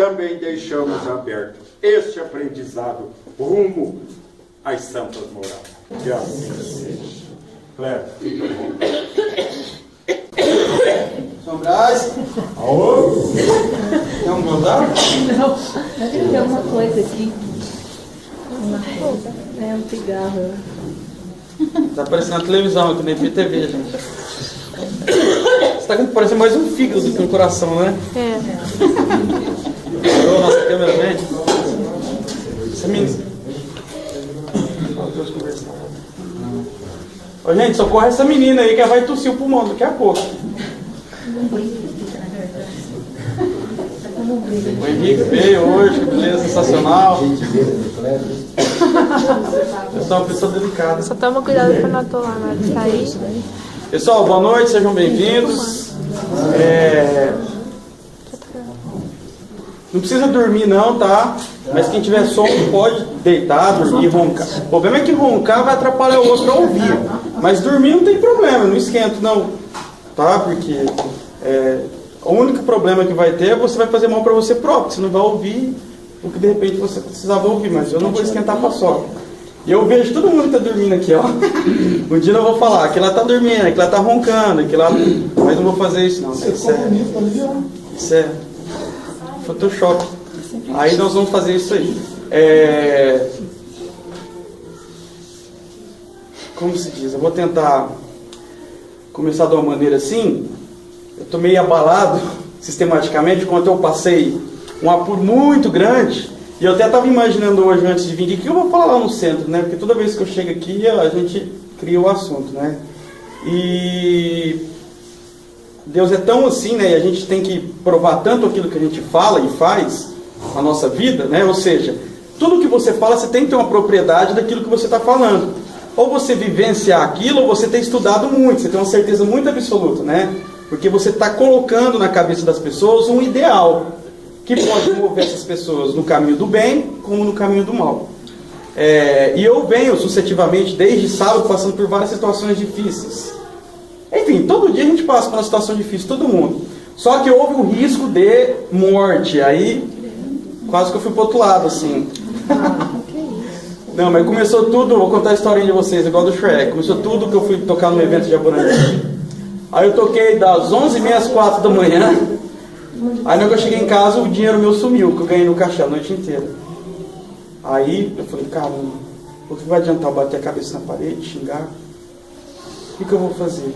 também deixamos aberto este aprendizado rumo às santas morais. Que assim seja. Cléber, fica bom. São Brás. Alô? Quer um gozar? Não, tem uma coisa aqui. É um cigarro. Tá aparecendo na televisão aqui na IPTV, gente. Você tá parecendo mais um fígado do que um coração, né? É. Ô, nossa câmera, vem. Essa menina. Ô, gente, socorre essa menina aí que ela vai tossir o pulmão daqui a pouco. O Henrique veio hoje, que beleza, sensacional. Eu sou uma pessoa delicada. Só toma cuidado pra não atolar na hora de sair. Pessoal, boa noite, sejam bem-vindos. Não precisa dormir não, tá? Mas quem tiver sono pode deitar, dormir, roncar. O problema é que roncar vai atrapalhar o outro a ouvir. Mas dormir não tem problema, não esquenta não. Tá? Porque o único problema que vai ter é você vai fazer mal para você próprio. Você não vai ouvir o que de repente você precisava ouvir. Mas eu não vou esquentar a paçoca. E eu vejo todo mundo que está dormindo aqui, ó. Um dia eu vou falar que ela está dormindo, que ela está roncando, que ela... Mas não vou fazer isso não. Isso é Photoshop. Aí nós vamos fazer isso aí. Como se diz? Eu vou tentar começar de uma maneira assim. Eu estou meio abalado sistematicamente quando eu passei um apuro muito grande. E eu até estava imaginando hoje, antes de vir aqui, que eu vou falar lá no centro, né? Porque toda vez que eu chego aqui, a gente cria o assunto, né? E Deus é tão assim, né? E a gente tem que provar tanto aquilo que a gente fala e faz na nossa vida, né? Ou seja, tudo que você fala, você tem que ter uma propriedade daquilo que você está falando. Ou você vivenciar aquilo, ou você ter estudado muito, você tem uma certeza muito absoluta, né? Porque você está colocando na cabeça das pessoas um ideal que pode mover essas pessoas no caminho do bem, como no caminho do mal. E eu venho sucessivamente, desde sábado, passando por várias situações difíceis. Enfim, todo dia a gente passa por uma situação difícil, todo mundo. Só que houve um risco de morte, aí quase que eu fui pro outro lado, assim. Não, mas começou tudo, vou contar a historinha de vocês, igual do Shrek. Começou tudo que eu fui tocar no evento de Aburandi. Aí eu toquei das 11h30 às 4 da manhã. Aí quando eu cheguei em casa, o dinheiro meu sumiu, que eu ganhei no caixa a noite inteira. Aí eu falei, caramba, o que vai adiantar eu bater a cabeça na parede, xingar? O que eu vou fazer?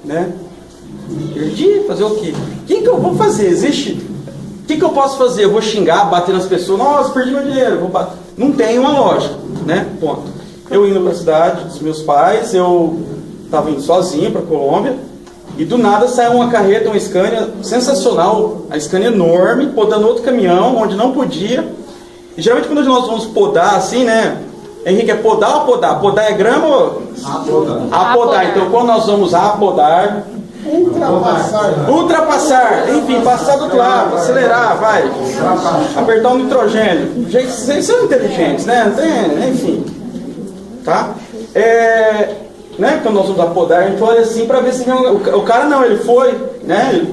Né? Perdi? Fazer o quê? O que eu vou fazer? Existe? O que eu posso fazer? Eu vou xingar, bater nas pessoas? Nossa, perdi meu dinheiro. Vou bater. Não tem uma lógica, né? Ponto. Eu indo para a cidade dos meus pais, eu estava indo sozinho para a Colômbia. E do nada saiu uma carreta, uma Scania sensacional, a Scania enorme, podando outro caminhão, onde não podia. E geralmente quando nós vamos podar assim, né? Henrique, é podar ou apodar? Podar é grama ou... Apodar. Então quando nós vamos apodar... Ultrapassar. Enfim, passar do outro lado, acelerar, vai. Apertar o nitrogênio. Gente, vocês são inteligentes, né? Enfim. Tá? Né? Quando nós vamos apodar, a gente olha assim para ver se vem o cara não, ele foi, né?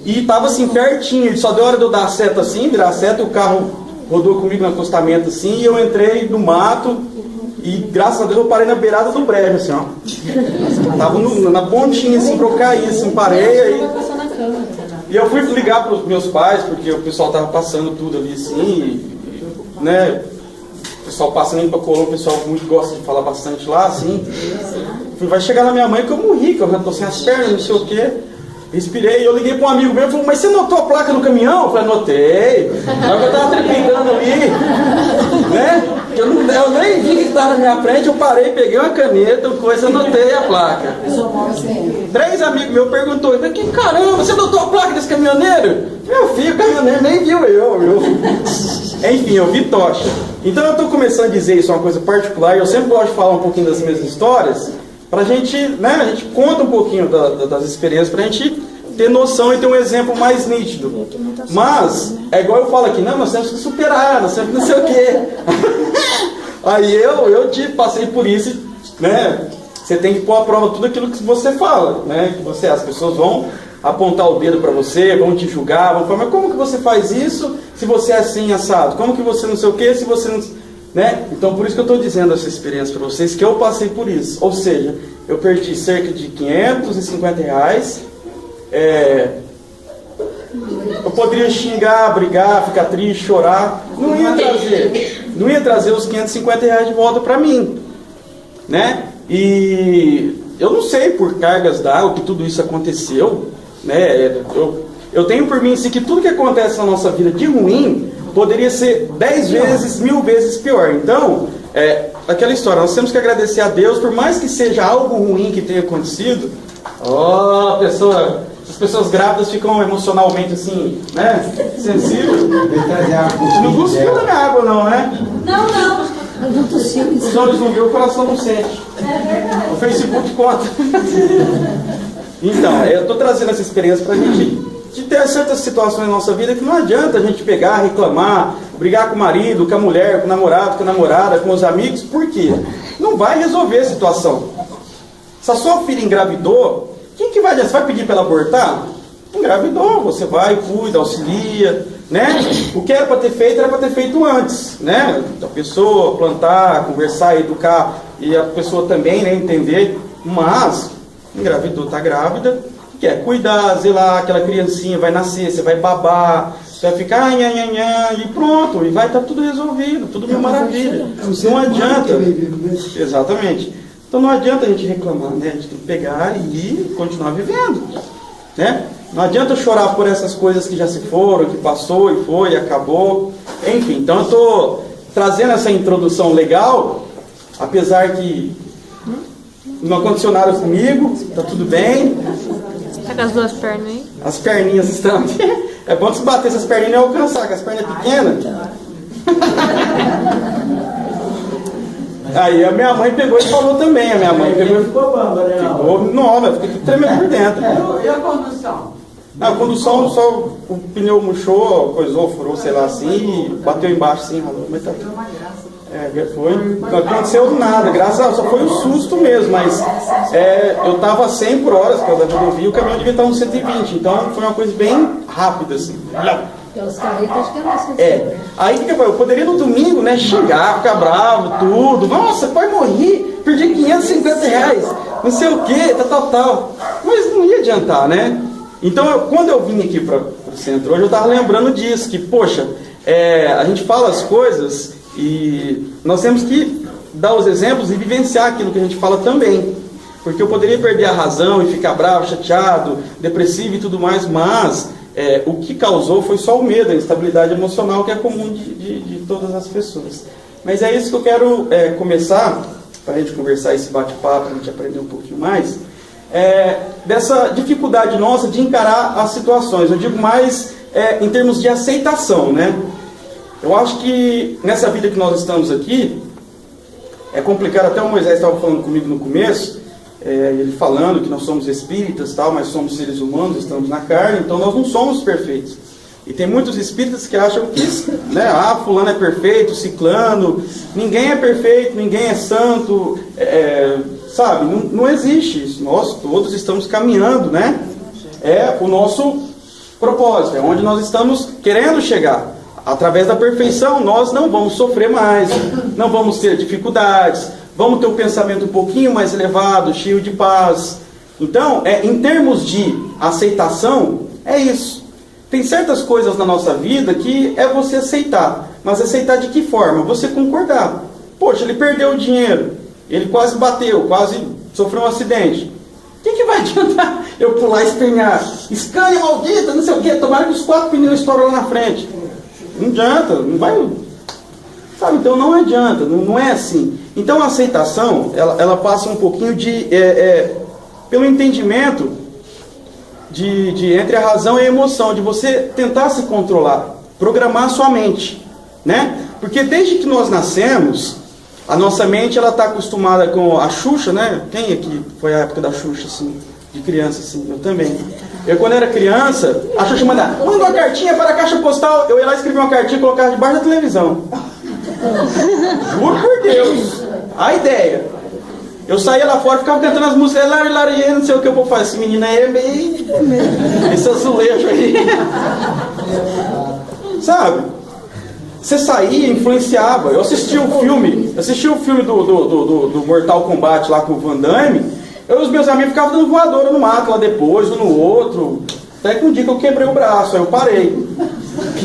E tava assim pertinho, ele só deu hora de eu dar a seta assim, virar a seta, e o carro rodou comigo no acostamento assim, e eu entrei no mato e graças a Deus eu parei na beirada do brejo assim, ó. Tava na pontinha assim pra eu cair, assim, parei aí. E eu fui ligar pros meus pais, porque o pessoal tava passando tudo ali assim, né? O pessoal passando indo pra Colômbia, o pessoal muito gosta de falar bastante lá, assim. Vai chegar na minha mãe que eu morri, que eu já tô sem as pernas, não sei o quê. Respirei, eu liguei para um amigo meu e falou, mas você notou a placa no caminhão? Eu falei, notei. Na hora que eu tava trepidando ali, né? Eu nem vi que estava na minha frente, eu parei, peguei uma caneta, coisa, anotei a placa. 3 amigos meus perguntou, que caramba, você notou a placa desse caminhoneiro? Meu filho, o caminhoneiro nem viu eu. Enfim, eu vi tocha. Então eu estou começando a dizer isso, é uma coisa particular, e eu sempre gosto de falar um pouquinho das minhas histórias, pra gente, né, a gente conta um pouquinho das experiências, pra gente ter noção e ter um exemplo mais nítido. Mas, é igual eu falo aqui, não, nós temos que superar, nós temos que não sei o quê. Aí eu passei por isso, né, você tem que pôr à prova tudo aquilo que você fala, né, que as pessoas vão apontar o dedo para você, vão te julgar, vão falar, mas como que você faz isso se você é assim assado? Como que você não sei o que se você não... Né? Então por isso que eu estou dizendo essa experiência para vocês, que eu passei por isso. Ou seja, eu perdi cerca de R$550. Eu poderia xingar, brigar, ficar triste, chorar. Não ia trazer os R$550 de volta para mim, né? E eu não sei por cargas d'água que tudo isso aconteceu, né? Eu tenho por mim assim, que tudo que acontece na nossa vida de ruim poderia ser 10 vezes, 1000 vezes pior. Então, aquela história, nós temos que agradecer a Deus, por mais que seja algo ruim que tenha acontecido. As pessoas grávidas ficam emocionalmente assim, né? Sensíveis. Você não cuspiu da minha água, não, né? Não. Os olhos não veem, o coração não sente. O Facebook conta. Então, eu estou trazendo essa experiência para a gente de ter certas situações na nossa vida que não adianta a gente pegar, reclamar, brigar com o marido, com a mulher, com o namorado, com a namorada, com os amigos. Por quê? Não vai resolver a situação. Se a sua filha engravidou, quem que vai? Você vai pedir para ela abortar? Engravidou, você vai, cuida, auxilia, né? O que era para ter feito antes, né? A pessoa plantar, conversar, educar, e a pessoa também, né, entender. Mas engravidou, está grávida, quer cuidar, zelar, aquela criancinha vai nascer, você vai babar, você vai ficar e pronto, e vai estar tudo resolvido, tudo mil maravilha. Não adianta. Exatamente. Então não adianta a gente reclamar, né? A gente tem que pegar e continuar vivendo, né? Não adianta chorar por essas coisas que já se foram, que passou e foi, e acabou. Enfim, então eu estou trazendo essa introdução legal, apesar que não aconteceu nada comigo, está tudo bem. Tá com as duas pernas aí? As perninhas estão aqui. É bom que se bater essas perninhas não alcançar, que as pernas pequenas. Aí a minha mãe pegou e falou também. A minha mãe pegou e ficou bamba, né? Ficou nova, ficou tudo tremendo por dentro. E a condução? A condução só o pneu murchou, coisou, furou, sei lá assim, e bateu embaixo assim, ralou. Mas tá tudo. Foi. Não aconteceu nada, graças a Deus, só foi um susto mesmo, mas eu estava 100 por hora, por causa da rodovia, o caminhão devia estar uns 120, então foi uma coisa bem rápida assim. Os carretos acho que é mais Aí o que eu poderia no domingo, né, xingar, ficar bravo, tudo. Nossa, pode morrer, perdi R$550, não sei o que, tal. Mas não ia adiantar, né? Então, quando eu vim aqui para o centro hoje, eu estava lembrando disso, que, poxa, a gente fala as coisas e nós temos que dar os exemplos e vivenciar aquilo que a gente fala também. Porque eu poderia perder a razão e ficar bravo, chateado, depressivo e tudo mais, mas o que causou foi só o medo, a instabilidade emocional que é comum de todas as pessoas. Mas é isso que eu quero começar, para a gente conversar esse bate-papo, para a gente aprender um pouquinho mais, dessa dificuldade nossa de encarar as situações. Eu digo mais em termos de aceitação, né? Eu acho que nessa vida que nós estamos aqui, é complicado, até o Moisés estava falando comigo no começo, ele falando que nós somos espíritas, tal, mas somos seres humanos, estamos na carne, então nós não somos perfeitos. E tem muitos espíritas que acham que, né, fulano é perfeito, ciclano, ninguém é perfeito, ninguém é santo, sabe, não existe isso. Nós todos estamos caminhando, né? É o nosso propósito, é onde nós estamos querendo chegar. Através da perfeição, nós não vamos sofrer mais, não vamos ter dificuldades, vamos ter um pensamento um pouquinho mais elevado, cheio de paz. Então, em termos de aceitação, é isso. Tem certas coisas na nossa vida que é você aceitar. Mas aceitar de que forma? Você concordar. Poxa, ele perdeu o dinheiro, ele quase bateu, quase sofreu um acidente. O que vai adiantar eu pular e espernear? Scania maldita, não sei o quê, tomara que os 4 pneus estouram lá na frente. Não adianta, não vai... Sabe, então não adianta, não é assim. Então a aceitação, ela passa um pouquinho pelo entendimento entre a razão e a emoção, de você tentar se controlar, programar a sua mente, né? Porque desde que nós nascemos, a nossa mente ela está acostumada com a Xuxa, né? Quem aqui foi a época da Xuxa, assim, de criança, assim? Eu também. Eu, quando era criança, a Xuxa mandava, manda uma cartinha para a caixa postal. Eu ia lá escrever uma cartinha e colocava debaixo da televisão. Juro por Deus. A ideia. Eu saía lá fora, ficava cantando as músicas, lari, não sei o que eu vou fazer. Esse menino aí é meio... esse azulejo aí. Sabe? Você saía, influenciava. Eu assisti o filme do Mortal Kombat lá com o Van Damme. Eu e os meus amigos ficavam dando voadora no mato lá depois, um no outro. Até que um dia que eu quebrei o braço, aí eu parei.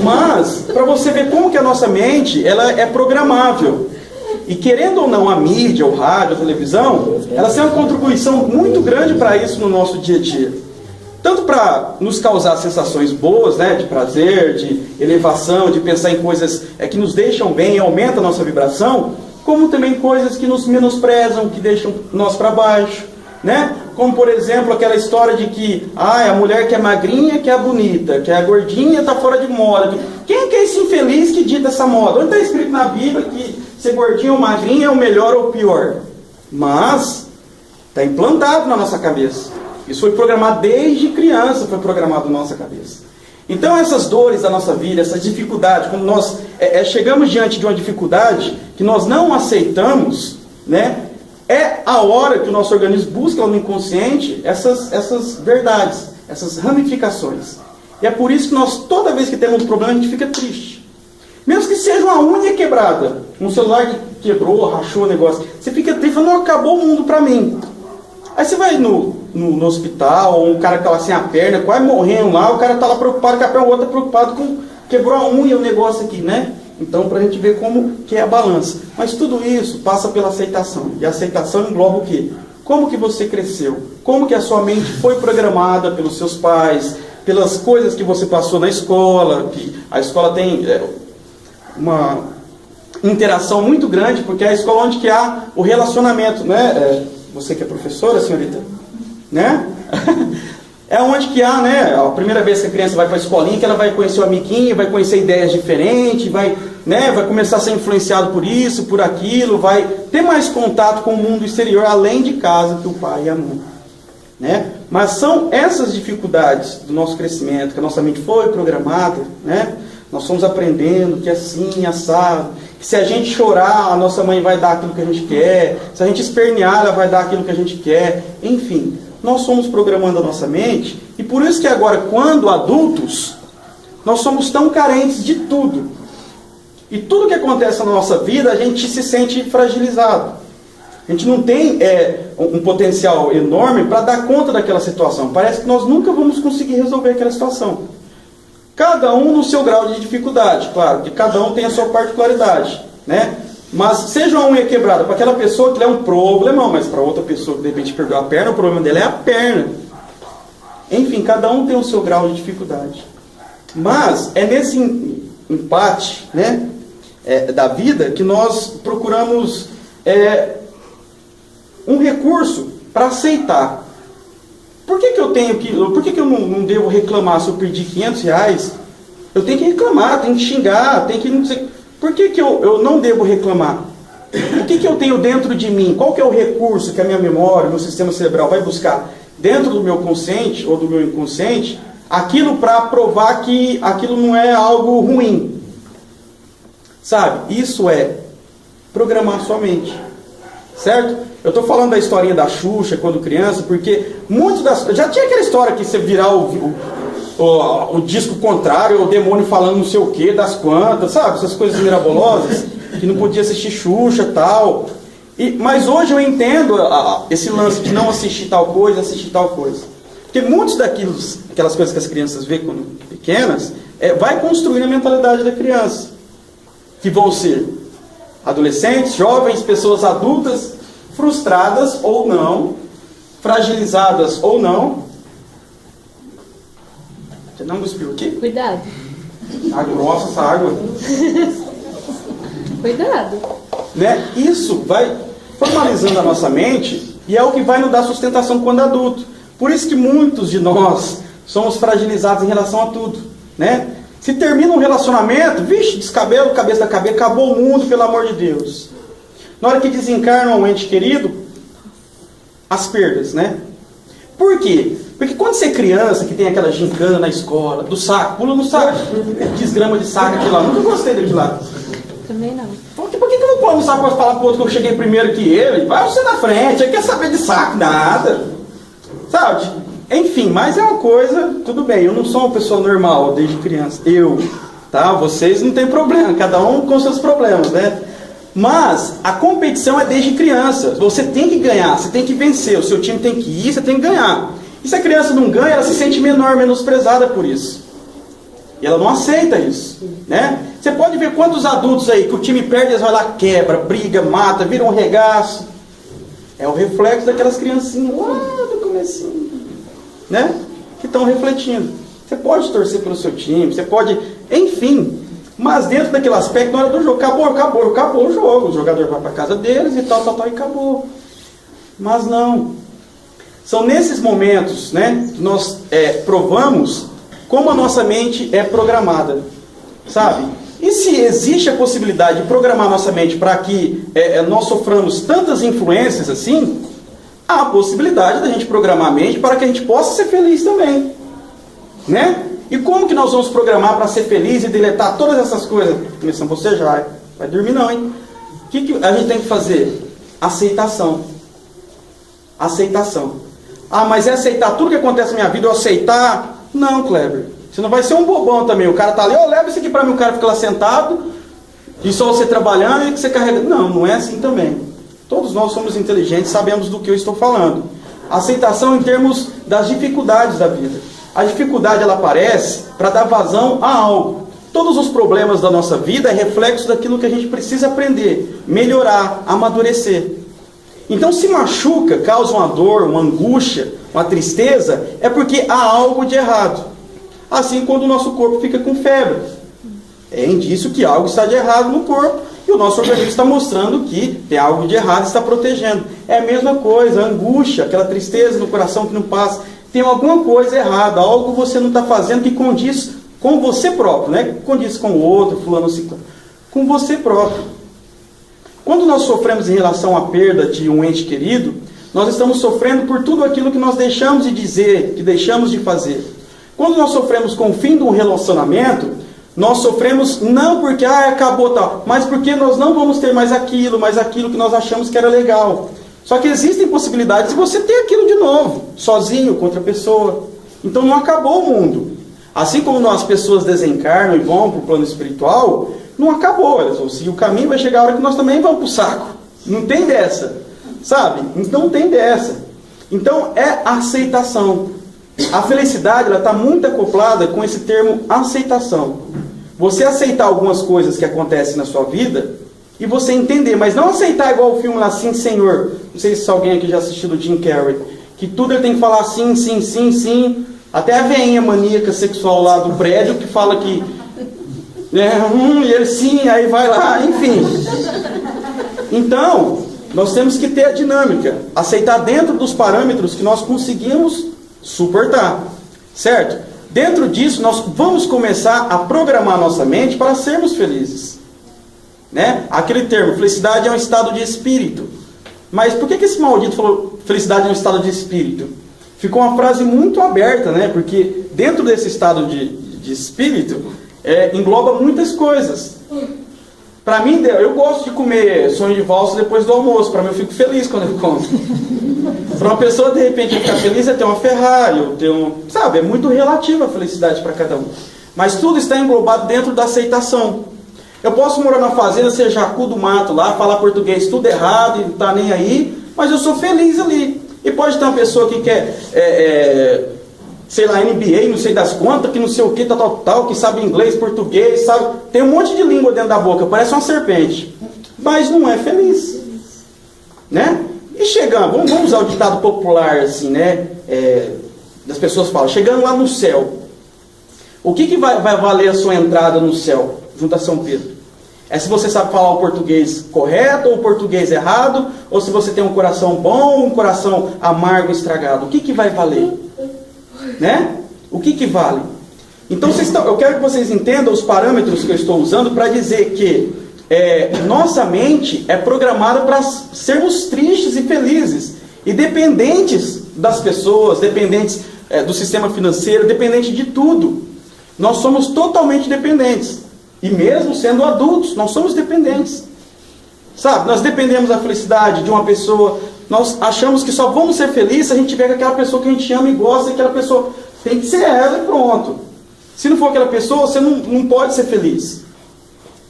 Mas, para você ver como que a nossa mente, ela é programável. E querendo ou não, a mídia, o rádio, a televisão, elas têm uma contribuição muito grande para isso no nosso dia a dia. Tanto para nos causar sensações boas, né, de prazer, de elevação, de pensar em coisas que nos deixam bem, aumentam a nossa vibração, como também coisas que nos menosprezam, que deixam nós para baixo, né? Como, por exemplo, aquela história de que a mulher que é magrinha que é bonita, que é gordinha está fora de moda. Quem que é esse infeliz que dita essa moda? Onde está escrito na Bíblia que ser gordinho ou magrinha é o melhor ou o pior? Mas está implantado na nossa cabeça. Isso foi programado desde criança, foi programado na nossa cabeça. Então essas dores da nossa vida, essas dificuldades, quando nós chegamos diante de uma dificuldade que nós não aceitamos, né, é a hora que o nosso organismo busca no inconsciente essas verdades, essas ramificações. E é por isso que nós, toda vez que temos um problema, a gente fica triste. Mesmo que seja uma unha quebrada, um celular que quebrou, rachou o negócio, você fica triste, fala, não, acabou o mundo para mim. Aí você vai no hospital, ou um cara que está lá sem a perna, quase morrendo lá, o cara está lá preocupado com a perna, o outro está preocupado com quebrou a unha, o negócio aqui, né? Então, para a gente ver como que é a balança. Mas tudo isso passa pela aceitação. E a aceitação engloba o quê? Como que você cresceu? Como que a sua mente foi programada pelos seus pais, pelas coisas que você passou na escola, que a escola tem uma interação muito grande, porque é a escola onde que há o relacionamento, né? Você que é professora, senhorita, né? É onde que há, né? A primeira vez que a criança vai para a escolinha, que ela vai conhecer o amiguinho, vai conhecer ideias diferentes, vai começar a ser influenciado por isso, por aquilo, vai ter mais contato com o mundo exterior, além de casa, que o pai e a mãe, né? Mas são essas dificuldades do nosso crescimento, que a nossa mente foi programada, né? Nós fomos aprendendo que assim, assado, que se a gente chorar, a nossa mãe vai dar aquilo que a gente quer, se a gente espernear, ela vai dar aquilo que a gente quer, enfim. Nós somos programando a nossa mente, e por isso que agora, quando adultos, nós somos tão carentes de tudo. E tudo que acontece na nossa vida, a gente se sente fragilizado. A gente não tem um potencial enorme para dar conta daquela situação. Parece que nós nunca vamos conseguir resolver aquela situação. Cada um no seu grau de dificuldade, claro, que cada um tem a sua particularidade, né? Mas seja uma unha quebrada para aquela pessoa que é um problemão, mas para outra pessoa que de repente perdeu a perna, o problema dela é a perna. Enfim, cada um tem o seu grau de dificuldade. Mas é nesse empate, né, da vida que nós procuramos um recurso para aceitar. Por que eu não devo reclamar se eu perdi R$500? Eu tenho que reclamar, tenho que xingar, tenho que não sei. Por que eu não devo reclamar? O que eu tenho dentro de mim? Qual que é o recurso que a minha memória, o meu sistema cerebral vai buscar dentro do meu consciente ou do meu inconsciente, aquilo para provar que aquilo não é algo ruim? Sabe? Isso é programar sua mente. Certo? Eu estou falando da historinha da Xuxa quando criança, porque já tinha aquela história que você virar o disco contrário, o demônio falando não sei o que, das quantas, sabe? Essas coisas mirabolosas, que não podia assistir Xuxa e tal. Mas hoje eu entendo esse lance de não assistir tal coisa, assistir tal coisa. Porque muitos aquelas coisas que as crianças veem quando pequenas, vai construir a mentalidade da criança. Que vão ser adolescentes, jovens, pessoas adultas, frustradas ou não, fragilizadas ou não. Você não cuspiu aqui? Cuidado. Tá grossa essa água. Cuidado. Né? Isso vai formalizando a nossa mente e é o que vai nos dar sustentação quando adulto. Por isso que muitos de nós somos fragilizados em relação a tudo, né? Se termina um relacionamento, vixe, descabelo, cabeça da cabeça, acabou o mundo, pelo amor de Deus. Na hora que desencarna um ente querido, as perdas, né? Por quê? Porque quando você é criança, que tem aquela gincana na escola, do saco, pula no saco, desgrama de saco aquilo lá, nunca gostei daquilo lá. Também não. Por que eu não Pô, não sabe quando falar pro outro que eu cheguei primeiro que ele? Vai você na frente, ele quer saber de saco, nada. Sabe? Enfim, mas é uma coisa, tudo bem, eu não sou uma pessoa normal desde criança. Tá? Vocês não tem problema, cada um com seus problemas, né? Mas a competição é desde criança. Você tem que ganhar, você tem que vencer, o seu time tem que ir, você tem que ganhar. E se a criança não ganha, ela se sente menor, menosprezada por isso. E ela não aceita isso, né? Você pode ver quantos adultos aí que o time perde, eles vão lá, quebra, briga, mata, vira um regaço. É o reflexo daquelas criancinhas lá do comecinho, né? Que estão refletindo. Você pode torcer pelo seu time, você pode, enfim, mas dentro daquele aspecto, na hora do jogo, acabou o jogo, o jogador vai para casa deles e tal, e acabou. Mas não. São nesses momentos, né, que nós provamos como a nossa mente é programada, sabe? E se existe a possibilidade de programar nossa mente para que nós soframos tantas influências assim, há a possibilidade da gente programar a mente para que a gente possa ser feliz também, né? E como que nós vamos programar para ser feliz e deletar todas essas coisas? Começamos a bocejar, vai dormir não, hein? O que a gente tem que fazer? Aceitação. Aceitação. Ah, mas é aceitar tudo que acontece na minha vida, eu aceitar? Não, Kleber. Você não vai ser um bobão também. O cara tá ali, leva isso aqui para mim, o cara fica lá sentado, e só você trabalhando e que você carrega. Não, não é assim também. Todos nós somos inteligentes, sabemos do que eu estou falando. Aceitação em termos das dificuldades da vida. A dificuldade, ela aparece para dar vazão a algo. Todos os problemas da nossa vida é reflexo daquilo que a gente precisa aprender, melhorar, amadurecer. Então, se machuca, causa uma dor, uma angústia, uma tristeza, é porque há algo de errado. Assim, quando o nosso corpo fica com febre, é indício que algo está de errado no corpo e o nosso organismo está mostrando que tem algo de errado e está protegendo. É a mesma coisa, a angústia, aquela tristeza no coração que não passa. Tem alguma coisa errada, algo que você não está fazendo que condiz com você próprio, né? Condiz com o outro, fulano, ciclano, com você próprio. Quando nós sofremos em relação à perda de um ente querido, nós estamos sofrendo por tudo aquilo que nós deixamos de dizer, que deixamos de fazer. Quando nós sofremos com o fim de um relacionamento, nós sofremos não porque acabou tal, mas porque nós não vamos ter mais aquilo que nós achamos que era legal. Só que existem possibilidades de você ter aquilo de novo, sozinho, com outra pessoa. Então não acabou o mundo. Assim como as pessoas desencarnam e vão para o plano espiritual, não acabou. Elas vão seguir o caminho, vai chegar a hora que nós também vamos para o saco. Não tem dessa, sabe? Não tem dessa. Então é aceitação. A felicidade está muito acoplada com esse termo aceitação. Você aceitar algumas coisas que acontecem na sua vida e você entender, mas não aceitar igual o filme lá, Sim, Senhor. Não sei se alguém aqui já assistiu do Jim Carrey. Que tudo ele tem que falar sim, sim, sim, sim. Até a veinha maníaca sexual lá do prédio que fala que... e ele sim, aí vai lá, enfim. Então, nós temos que ter a dinâmica. Aceitar dentro dos parâmetros que nós conseguimos suportar. Certo? Dentro disso, nós vamos começar a programar nossa mente para sermos felizes. Né? Aquele termo, felicidade é um estado de espírito. Mas por que esse maldito falou felicidade é um estado de espírito? Ficou uma frase muito aberta, né? Porque dentro desse estado de espírito, engloba muitas coisas. Para mim, eu gosto de comer sonho de valsa depois do almoço. Para mim, eu fico feliz quando eu como. Para uma pessoa, de repente, ficar feliz é ter uma Ferrari, ou ter sabe, é muito relativa a felicidade para cada um. Mas tudo está englobado dentro da aceitação. Eu posso morar na fazenda, ser jacu do mato lá, falar português tudo errado e não tá nem aí, mas eu sou feliz ali. E pode ter uma pessoa que quer, sei lá, MBA, não sei das quantas, que não sei o que, tal, que sabe inglês, português, sabe, tem um monte de língua dentro da boca, parece uma serpente, mas não é feliz, né? E chegando, vamos usar o ditado popular assim, né? Das pessoas falam, chegando lá no céu, o que vai valer a sua entrada no céu, junto a São Pedro? É se você sabe falar o português correto ou o português errado, ou se você tem um coração bom ou um coração amargo, estragado. O que vai valer? Né? O que vale? Então eu quero que vocês entendam os parâmetros que eu estou usando para dizer que nossa mente é programada para sermos tristes e felizes, e dependentes das pessoas, dependentes do sistema financeiro, dependentes de tudo. Nós somos totalmente dependentes. E mesmo sendo adultos, nós somos dependentes. Sabe? Nós dependemos da felicidade de uma pessoa. Nós achamos que só vamos ser felizes se a gente tiver com aquela pessoa que a gente ama e gosta, e aquela pessoa tem que ser ela e pronto. Se não for aquela pessoa, você não pode ser feliz.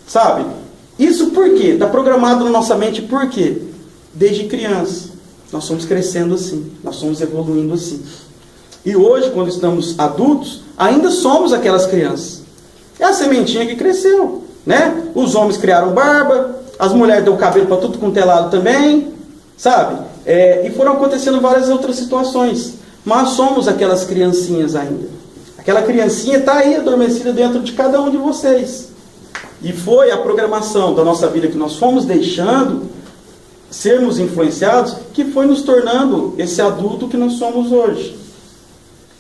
Sabe? Isso por quê? Está programado na nossa mente por quê? Desde criança. Nós somos crescendo assim. Nós somos evoluindo assim. E hoje, quando estamos adultos, ainda somos aquelas crianças. É a sementinha que cresceu. Né? Os homens criaram barba, as mulheres deu cabelo para tudo quanto é lado também. Sabe? E foram acontecendo várias outras situações. Mas somos aquelas criancinhas ainda. Aquela criancinha está aí adormecida dentro de cada um de vocês. E foi a programação da nossa vida que nós fomos deixando sermos influenciados, que foi nos tornando esse adulto que nós somos hoje.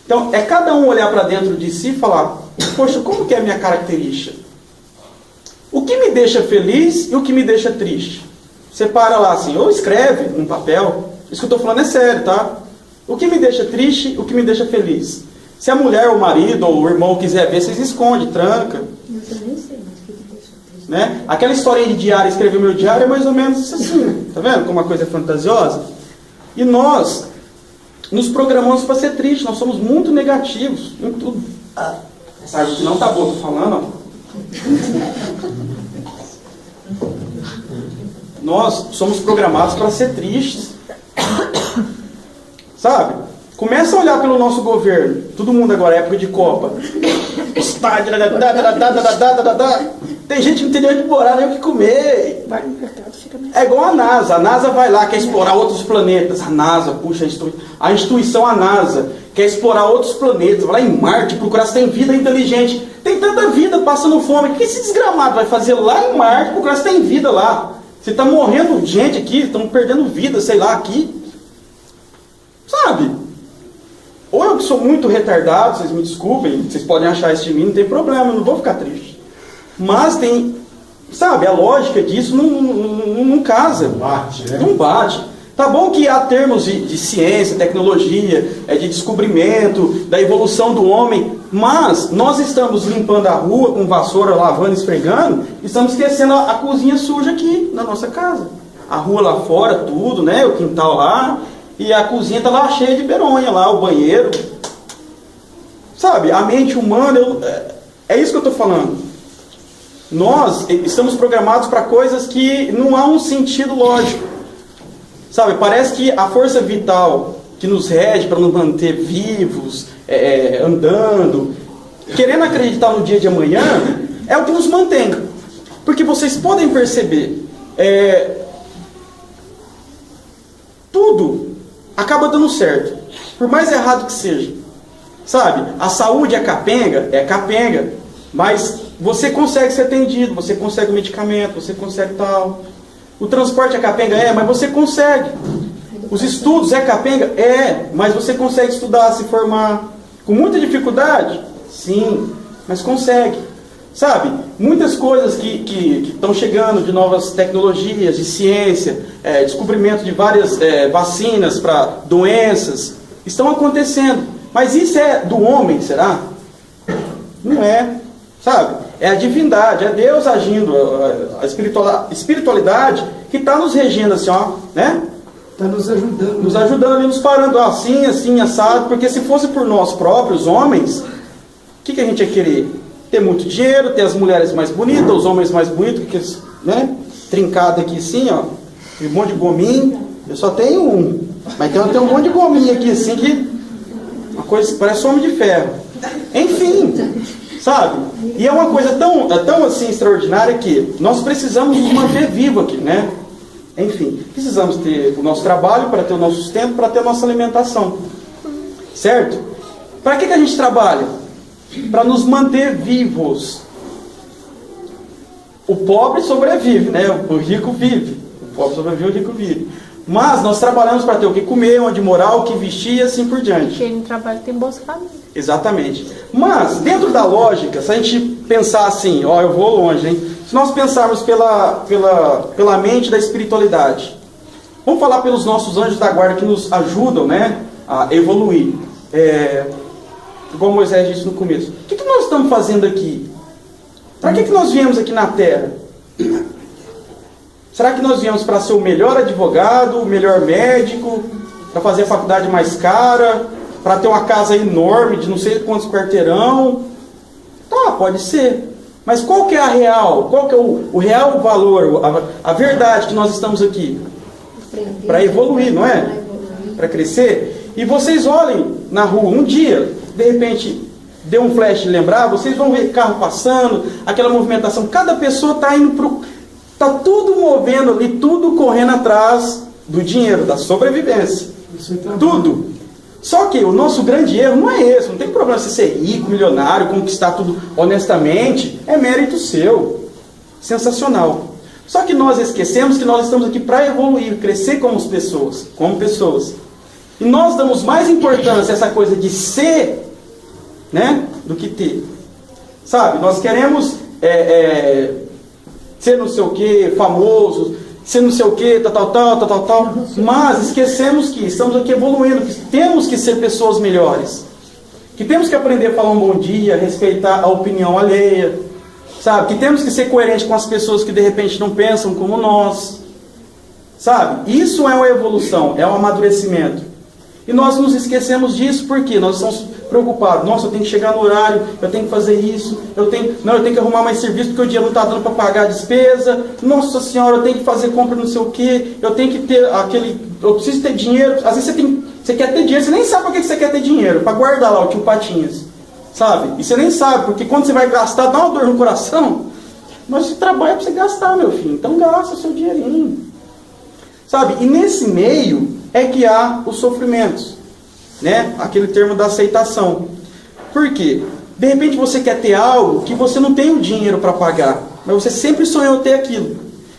Então, é cada um olhar para dentro de si e falar, poxa, como que é a minha característica? O que me deixa feliz e o que me deixa triste? Separa lá assim, ou escreve num papel. Isso que eu estou falando é sério, tá? O que me deixa triste e o que me deixa feliz? Se a mulher, ou o marido, ou o irmão quiser ver, vocês escondem, tranca. Eu nem sei, mas o que me deixa triste? Né? Aquela historinha de diário, escrever meu diário, é mais ou menos assim. Tá vendo como uma coisa é fantasiosa? E nós nos programamos para ser tristes. Nós somos muito negativos em tudo. Essa árvore não tá boa, tô falando, ó. Nós somos programados para ser tristes. Sabe? Começa a olhar pelo nosso governo. Todo mundo agora é época de Copa. Estádio, tem gente que não tem nem onde morar, nem o que comer. Vai no mercado, fica melhor. É igual a NASA. A NASA vai lá, quer explorar outros planetas. A NASA, puxa, a instituição, a NASA, quer explorar outros planetas. Vai lá em Marte, procurar se tem vida inteligente. Tem tanta vida passando fome. O que esse desgramado vai fazer lá em Marte, procurar se tem vida lá? Você está morrendo gente aqui, estão perdendo vida, sei lá, aqui. Sabe? Ou eu que sou muito retardado, vocês me desculpem, vocês podem achar isso de mim, não tem problema, eu não vou ficar triste. Mas tem, sabe, a lógica disso não casa. Bate, né? Não bate. Tá bom que há termos de ciência, tecnologia, de descobrimento, da evolução do homem, mas nós estamos limpando a rua com vassoura, lavando, esfregando, e estamos esquecendo a cozinha suja aqui na nossa casa. A rua lá fora, tudo, né? O quintal lá, e a cozinha está lá cheia de beronha, lá, o banheiro. Sabe, a mente humana, é isso que eu estou falando. Nós estamos programados para coisas que não há um sentido lógico. Sabe, parece que a força vital que nos rege para nos manter vivos, andando, querendo acreditar no dia de amanhã, é o que nos mantém. Porque vocês podem perceber, tudo acaba dando certo, por mais errado que seja. Sabe, a saúde é capenga, mas você consegue ser atendido, você consegue o medicamento, você consegue tal. O transporte é capenga? Mas você consegue. Os estudos é capenga? Mas você consegue estudar, se formar. Com muita dificuldade? Sim, mas consegue. Sabe, muitas coisas que estão chegando de novas tecnologias, de ciência, descobrimento de várias vacinas para doenças, estão acontecendo. Mas isso é do homem, será? Não é. Sabe? É a divindade, é Deus agindo, a espiritualidade que está nos regendo assim, ó, né? Está nos ajudando. Nos ajudando e nos parando, assim, assim, assado, porque se fosse por nós próprios, homens, o que a gente ia querer? Ter muito dinheiro, ter as mulheres mais bonitas, os homens mais bonitos, né? Trincado aqui assim, ó, um monte de gominho. Eu só tenho um, mas tem um monte de gominho aqui assim, que uma coisa parece homem de ferro. Enfim, sabe? E é uma coisa tão assim extraordinária que nós precisamos nos manter vivos aqui, né? Enfim, precisamos ter o nosso trabalho para ter o nosso sustento, para ter a nossa alimentação. Certo? Para que a gente trabalha? Para nos manter vivos. O pobre sobrevive, né? O rico vive. O pobre sobrevive, o rico vive. Mas nós trabalhamos para ter o que comer, onde morar, o que vestir e assim por diante. Quem não trabalha tem Bolsa Família. Exatamente. Mas, dentro da lógica, se a gente pensar assim, ó, eu vou longe, hein? Se nós pensarmos pela mente da espiritualidade, vamos falar pelos nossos anjos da guarda que nos ajudam, né, a evoluir. Igual Moisés disse no começo. O que nós estamos fazendo aqui? Para que nós viemos aqui na Terra? Será que nós viemos para ser o melhor advogado, o melhor médico, para fazer a faculdade mais cara, para ter uma casa enorme de não sei quantos quarteirão? Tá, pode ser. Mas qual que é a real? Qual que é o real valor, a verdade que nós estamos aqui? Para evoluir, não é? Para crescer. E vocês olhem na rua, um dia, de repente, deu um flash de lembrar, vocês vão ver carro passando, aquela movimentação, cada pessoa está indo para... Está tudo movendo ali, tudo correndo atrás do dinheiro, da sobrevivência. Tudo. Só que o nosso grande erro não é esse. Não tem problema você ser rico, milionário, conquistar tudo honestamente. É mérito seu. Sensacional. Só que nós esquecemos que nós estamos aqui para evoluir, crescer como pessoas. E nós damos mais importância a essa coisa de ser, né, do que ter. Sabe? Nós queremos ser não sei o que, famoso, ser não sei o que, tal. Mas esquecemos que estamos aqui evoluindo, que temos que ser pessoas melhores. Que temos que aprender a falar um bom dia, respeitar a opinião alheia. Sabe? Que temos que ser coerentes com as pessoas que de repente não pensam como nós. Sabe? Isso é uma evolução, é um amadurecimento. E nós nos esquecemos disso porque nós estamos preocupados. Nossa, eu tenho que chegar no horário, eu tenho que fazer isso, eu tenho que arrumar mais serviço porque o dinheiro não está dando para pagar a despesa. Nossa Senhora, eu tenho que fazer compra não sei o que, eu tenho que ter eu preciso ter dinheiro. Às vezes você quer ter dinheiro, você nem sabe para que você quer ter dinheiro, para guardar lá o tio Patinhas, sabe? E você nem sabe, porque quando você vai gastar, dá uma dor no coração. Mas você trabalha para você gastar, meu filho, então gasta o seu dinheirinho, sabe? E nesse meio é que há os sofrimentos, né? Aquele termo da aceitação. Por quê? De repente você quer ter algo que você não tem o dinheiro para pagar, mas você sempre sonhou ter aquilo.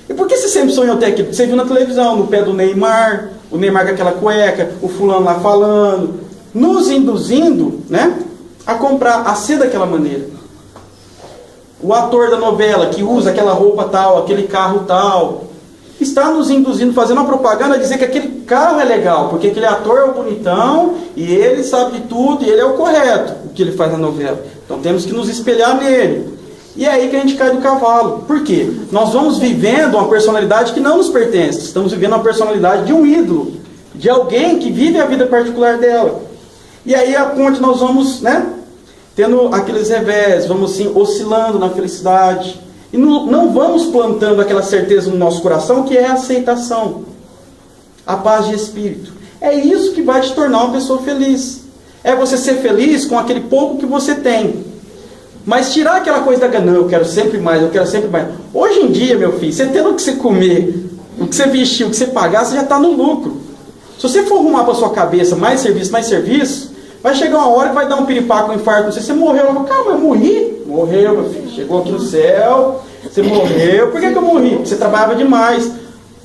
E por que você sempre sonhou ter aquilo? Porque você viu na televisão, no pé do Neymar, o Neymar com aquela cueca, o fulano lá falando, nos induzindo, né, a comprar, a ser daquela maneira. O ator da novela que usa aquela roupa tal, aquele carro tal, está nos induzindo, fazendo uma propaganda a dizer que aquele carro é legal, porque aquele ator é o bonitão, e ele sabe de tudo, e ele é o correto, o que ele faz na novela. Então temos que nos espelhar nele. E é aí que a gente cai do cavalo. Por quê? Nós vamos vivendo uma personalidade que não nos pertence. Estamos vivendo uma personalidade de um ídolo, de alguém que vive a vida particular dela. E aí é onde nós vamos, né, tendo aqueles revés, vamos assim, oscilando na felicidade. E não vamos plantando aquela certeza no nosso coração que é a aceitação, a paz de espírito. É isso que vai te tornar uma pessoa feliz. É você ser feliz com aquele pouco que você tem. Mas tirar aquela coisa da ganância, eu quero sempre mais, eu quero sempre mais. Hoje em dia, meu filho, você tendo o que você comer, o que você vestir, o que você pagar, você já está no lucro. Se você for arrumar para sua cabeça mais serviço, vai chegar uma hora que vai dar um piripaco, um infarto, não sei se você morreu. Calma, eu morri? Morreu, meu filho. Chegou aqui no céu, você morreu. Por que eu morri? Porque você trabalhava demais.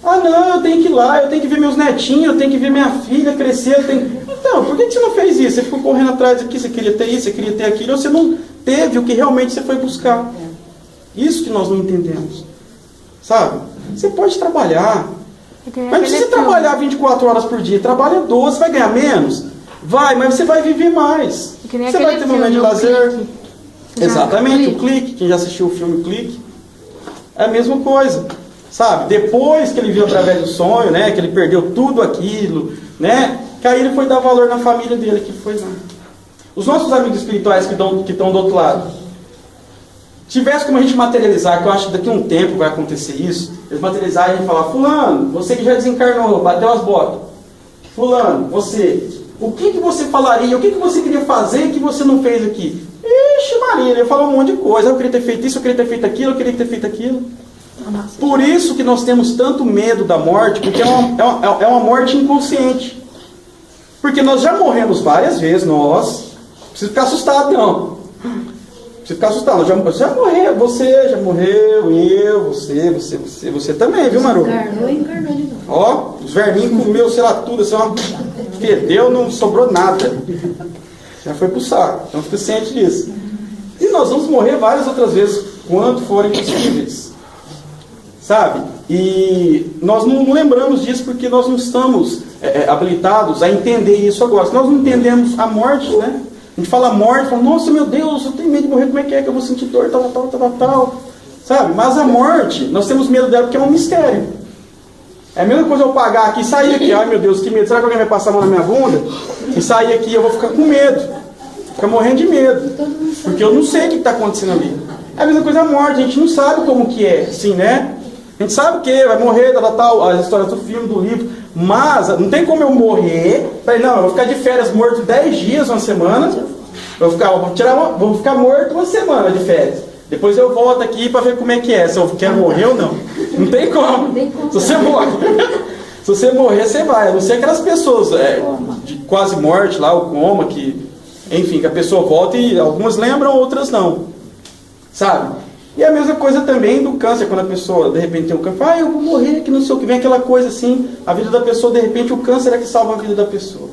Ah, não, eu tenho que ir lá, eu tenho que ver meus netinhos, eu tenho que ver minha filha crescer. Então, por que você não fez isso? Você ficou correndo atrás aqui, você queria ter isso, você queria ter aquilo, ou você não teve o que realmente você foi buscar. Isso que nós não entendemos. Sabe? Você pode trabalhar, mas se você trabalhar 24 horas por dia, trabalha 12, você vai ganhar menos? Vai, mas você vai viver mais. Você vai ter momento de lazer. Exatamente, o Clique. Quem já assistiu o filme O Clique, é a mesma coisa. Sabe? Depois que ele viu através do sonho, né, que ele perdeu tudo aquilo, né, que aí ele foi dar valor na família dele, que foi lá. Os nossos amigos espirituais que estão do outro lado, tivesse como a gente materializar, que eu acho que daqui a um tempo vai acontecer isso, eles materializarem e a gente falar: fulano, você que já desencarnou, bateu as botas. Fulano, você, o que você falaria, o que você queria fazer que você não fez aqui? Ixi Maria, ele falou um monte de coisa, eu queria ter feito isso, eu queria ter feito aquilo, eu queria ter feito aquilo. Por isso que nós temos tanto medo da morte, porque é uma morte inconsciente. Porque nós já morremos várias vezes, nós. Não precisa ficar assustado, não. Não precisa ficar assustado. Já morreu, você já morreu, eu, você também, viu, Maru? Encarnou e encarnou de novo. Ó, os verminhos comeu, sei lá, tudo, assim, fedeu, não sobrou nada. Já foi pro saco. Então fica ciente disso. E nós vamos morrer várias outras vezes, quanto forem possíveis. Sabe? E nós não lembramos disso porque nós não estamos habilitados a entender isso agora. Se nós não entendemos a morte, né? A gente fala morte, fala: nossa, meu Deus, eu tenho medo de morrer, como é que eu vou sentir dor, tal. Sabe? Mas a morte, nós temos medo dela porque é um mistério. É a mesma coisa eu pagar aqui e sair aqui. Ai meu Deus, que medo. Será que alguém vai passar a mão na minha bunda? E sair aqui eu vou ficar com medo. Ficar morrendo de medo. Porque eu não sei o que está acontecendo ali. É a mesma coisa a morte. A gente não sabe como que é, assim, né? A gente sabe que vai morrer, tal, as histórias do filme, do livro. Mas não tem como eu morrer. Não, eu vou ficar de férias morto 10 dias, uma semana. Vou ficar morto uma semana de férias. Depois eu volto aqui para ver como é que é. Se eu quero morrer ou não. Não tem como. Se você morre. Se você morrer, você vai. A não ser aquelas pessoas de quase morte lá, o coma, que, enfim, que a pessoa volta e algumas lembram, outras não. Sabe? E a mesma coisa também do câncer, quando a pessoa de repente tem um câncer, eu vou morrer, que não sei o que, vem aquela coisa assim, a vida da pessoa, de repente o câncer é que salva a vida da pessoa.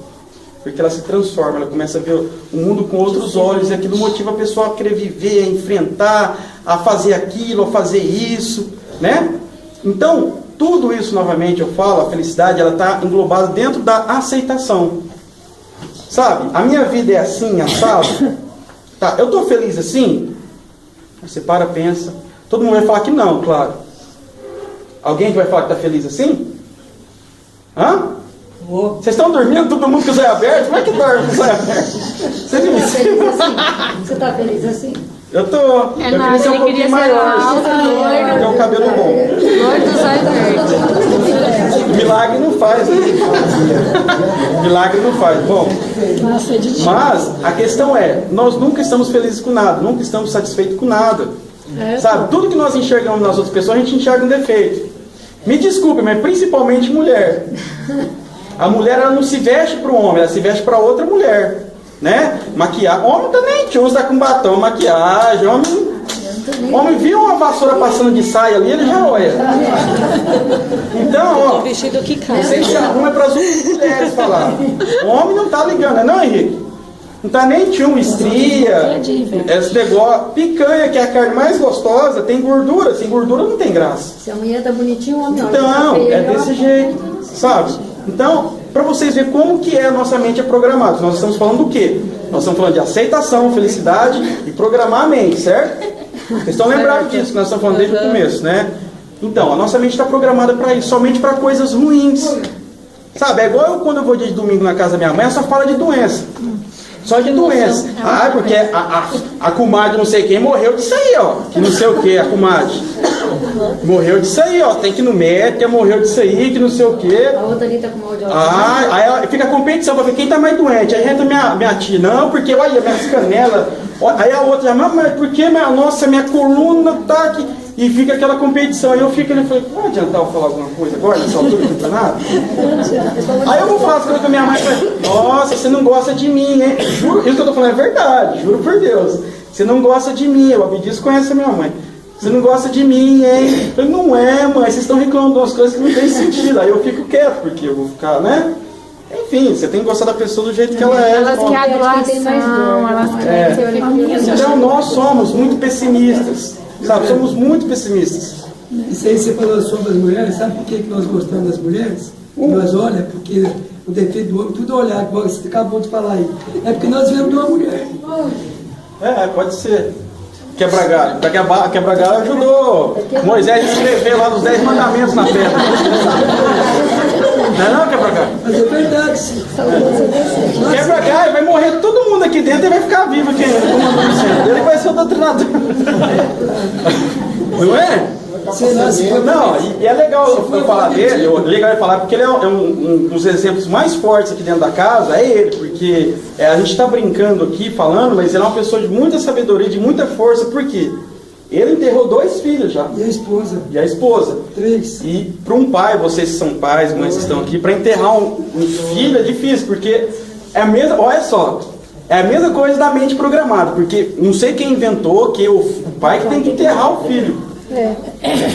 Porque ela se transforma, ela começa a ver o mundo com outros olhos, e aquilo motiva a pessoa a querer viver, a enfrentar, a fazer aquilo, a fazer isso, né? Então, tudo isso, novamente, eu falo, a felicidade, ela está englobada dentro da aceitação. Sabe? A minha vida é assim, assado. Tá, eu estou feliz assim? Você para, pensa. Todo mundo vai falar que não, claro. Alguém que vai falar que está feliz assim? Hã? Vocês estão dormindo, todo mundo com os olhos abertos? Como é que dorme com os olhos abertos? Você está feliz assim? Eu tô. Eu queria ser um pouquinho maior. Porque é um cabelo bom. Milagre não faz. Milagre não faz. Bom, mas a questão é, nós nunca estamos felizes com nada, nunca estamos satisfeitos com nada. Sabe, tudo que nós enxergamos nas outras pessoas, a gente enxerga um defeito. Me desculpe, mas principalmente mulher. A mulher, ela não se veste para um homem, ela se veste para outra mulher. Né? Maquiagem. Homem também tinha uns tá com batom, maquiagem. Homem viu uma vassoura passando de saia ali, ele já olha. Então, ó, vestido que cai. você se arruma para as outras mulheres falar. O homem não tá ligando, não, Henrique? Não tá nem tchum, estria, esse negócio, picanha, que é a carne mais gostosa, tem gordura. Sem gordura não tem graça. Se a mulher tá bonitinha, o homem olha. Então, é desse jeito, sabe? Então, para vocês verem como que a nossa mente é programada. Nós estamos falando do quê? Nós estamos falando de aceitação, felicidade e programar a mente, certo? Vocês estão lembrados disso que nós estamos falando desde o começo, né? Então, a nossa mente está programada para isso, somente para coisas ruins. Sabe, é igual eu, quando eu vou de domingo na casa da minha mãe, ela só fala de doença. Só de doença. Ah, porque a comadre não sei quem morreu disso aí, ó. Que não sei o que, a comadre. Morreu disso aí, ó. Tem que ir no médico, morreu disso aí, que não sei o que. A outra ali tá com mal de óculos. Aí ela fica a competição pra ver quem tá mais doente. Aí entra minha tia, não, porque olha, minhas canelas. Aí a outra, mas por que minha coluna tá aqui? E fica aquela competição. Aí eu fico ali e falei, não adiantar eu falar alguma coisa agora, nessa altura do campeonato? Aí eu vou falar as coisas com a minha mãe e falei, nossa, você não gosta de mim, hein? Juro, isso que eu tô falando é verdade, juro por Deus. Você não gosta de mim, eu disso conhece a minha mãe. Você não gosta de mim, hein? Eu falei, não é, mãe, vocês estão reclamando de umas coisas que não tem sentido. Aí eu fico quieto, porque eu vou ficar, né? Enfim, você tem que gostar da pessoa do jeito que ela é. Elas querem adoração, elas querem ser feliz. Então nós somos muito pessimistas, sabe? Somos muito pessimistas. Isso aí você falou sobre as mulheres, sabe por que nós gostamos das mulheres? Nós olhamos, porque o defeito do homem, tudo olhar, igual você acabou de falar aí. É porque nós viemos de uma mulher. Pode ser. Quebra-galho. Quebra-galho ajudou Moisés a escrever lá dos 10 mandamentos na pedra. Não é Quebra-galho? Mas é verdade, sim. Quebra-galho, vai morrer todo mundo aqui dentro e vai ficar vivo aqui ainda, comandando o centro. Ele vai ser o doutrinador. Não é? Não, e é legal eu falar dele, legal eu falar porque ele é um dos exemplos mais fortes aqui dentro da casa, é ele, porque a gente está brincando aqui, falando, mas ele é uma pessoa de muita sabedoria, de muita força, por quê? Ele enterrou 2 filhos já. E a esposa? E a esposa. 3. E para um pai, vocês que são pais, mães que estão aqui, para enterrar um filho é difícil, porque é a mesma, olha só, é a mesma coisa da mente programada, porque não sei quem inventou que o pai que tem que enterrar o filho.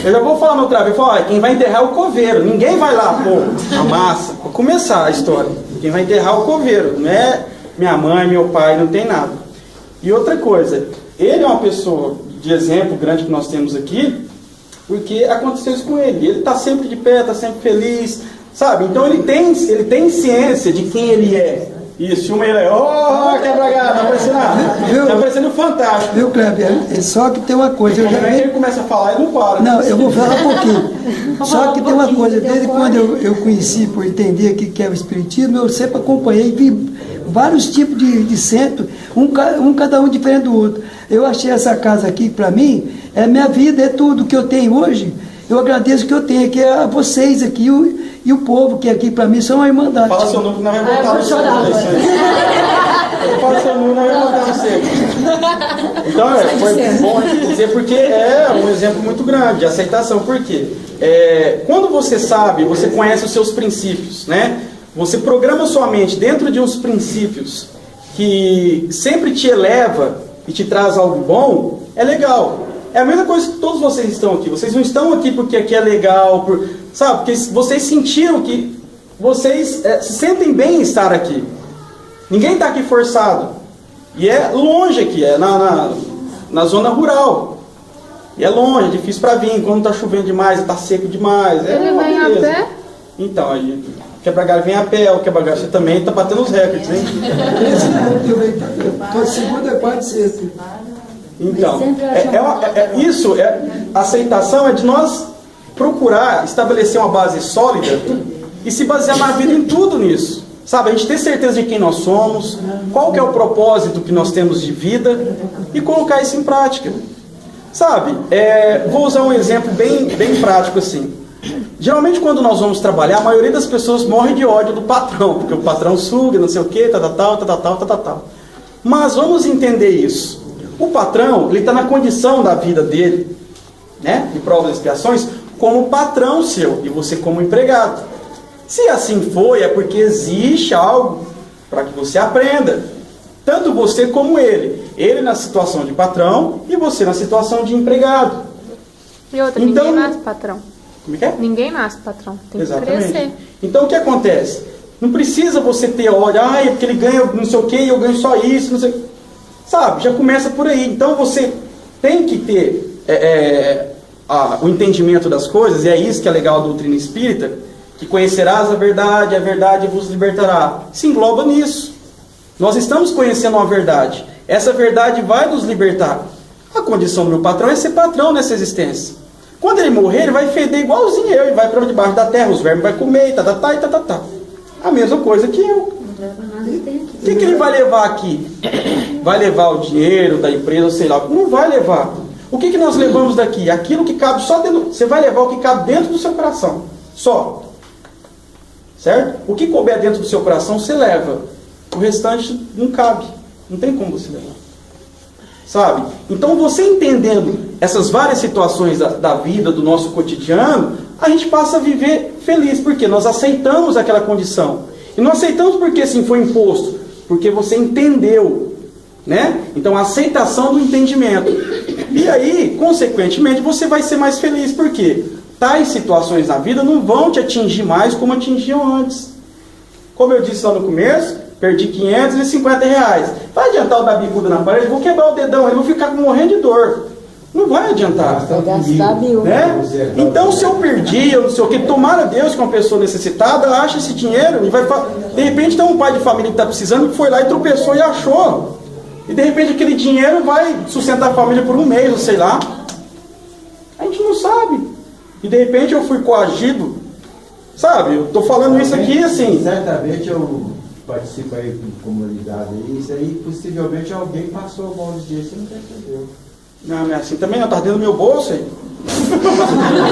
Eu já vou falar outra vez, quem vai enterrar é o coveiro, ninguém vai lá pôr a massa, para começar a história, quem vai enterrar é o coveiro, não é minha mãe, meu pai, não tem nada. E outra coisa, ele é uma pessoa de exemplo grande que nós temos aqui, porque aconteceu isso com ele, ele está sempre de pé, está sempre feliz, sabe? Então ele tem ciência de quem ele é, Isso, filma ele aí. Ô, quebra-galho, tá parecendo fantástico. Viu, Kleber? Só que tem uma coisa. Eu já Como é que ele começa a falar e não para? Não, eu vou falar um pouquinho. Só que tem uma coisa, desde quando eu conheci, por entender o que é o Espiritismo, eu sempre acompanhei, vi vários tipos de centro, cada um diferente do outro. Eu achei essa casa aqui, para mim, é minha vida, é tudo que eu tenho hoje. Eu agradeço que eu tenho aqui a vocês aqui e o povo que aqui para mim são uma irmandade. Fala seu nome que não vai voltar no chorar. Fala seu nome, não vai voltar no seco. Então, foi bom dizer, porque é um exemplo muito grande de aceitação. Por quê? Quando você sabe, você conhece os seus princípios, né? Você programa sua mente dentro de uns princípios que sempre te eleva e te traz algo bom, é legal. É a mesma coisa que todos vocês estão aqui. Vocês não estão aqui porque aqui é legal, sabe? Porque vocês sentiram que vocês se sentem bem em estar aqui. Ninguém está aqui forçado. E é longe aqui, é na zona rural. E é longe, é difícil para vir. Quando está chovendo demais, está seco demais. Ele vem a pé? Então, aí, o quebra-galho vem a pé, o quebra-galho você também está batendo os recordes, hein? Estou segunda, quarta e sexta. Então, a aceitação é de nós procurar estabelecer uma base sólida e se basear na vida em tudo nisso. Sabe, a gente ter certeza de quem nós somos, qual que é o propósito que nós temos de vida e colocar isso em prática. Sabe, vou usar um exemplo bem prático assim. Geralmente quando nós vamos trabalhar, a maioria das pessoas morre de ódio do patrão, porque o patrão suga, não sei o que, tal. Mas vamos entender isso. O patrão, ele está na condição da vida dele, né, de provas e expiações, como patrão seu, e você como empregado. Se assim for, é porque existe algo para que você aprenda. Tanto você como ele. Ele na situação de patrão e você na situação de empregado. E outra, então, ninguém nasce patrão. Como é que é? Ninguém nasce patrão, tem Exatamente. que crescer. Então o que acontece? Não precisa você ter ódio, é porque ele ganha não sei o que, eu ganho só isso, não sei. Sabe, já começa por aí. Então você tem que ter o entendimento das coisas, e é isso que é legal da doutrina espírita, que conhecerás a verdade vos libertará. Se engloba nisso. Nós estamos conhecendo uma verdade. Essa verdade vai nos libertar. A condição do meu patrão é ser patrão nessa existência. Quando ele morrer, ele vai feder igualzinho eu, ele vai para debaixo da terra, os vermes vão comer, tá. A mesma coisa que eu. O que ele vai levar aqui? Vai levar o dinheiro da empresa, sei lá. Não vai levar. O que nós levamos daqui? Aquilo que cabe só dentro. Você vai levar o que cabe dentro do seu coração. Só. Certo? O que couber dentro do seu coração, você leva. O restante não cabe. Não tem como você levar. Sabe? Então você entendendo essas várias situações da vida, do nosso cotidiano, a gente passa a viver feliz. Porque nós aceitamos aquela condição. E não aceitamos porque assim foi imposto. Porque você entendeu. Né? Então a aceitação do entendimento. E aí, consequentemente, você vai ser mais feliz. Por quê? Tais situações na vida não vão te atingir mais como atingiam antes. Como eu disse lá no começo, perdi 550 reais. Vai adiantar o da bicuda na parede? Vou quebrar o dedão, eu vou ficar morrendo de dor. Não vai adiantar. Né? Então, se eu perdi, eu não sei o que, tomara Deus que uma pessoa necessitada ache esse dinheiro e vai. De repente tem um pai de família que está precisando que foi lá e tropeçou e achou. E de repente aquele dinheiro vai sustentar a família por um mês, ou sei lá. A gente não sabe. E de repente eu fui coagido. Sabe? Eu estou falando isso aqui assim. Certamente eu participo aí com comunidade aí. Isso aí possivelmente alguém passou o bom dia e você não percebeu. Não, é assim também não, tá dentro do meu bolso aí.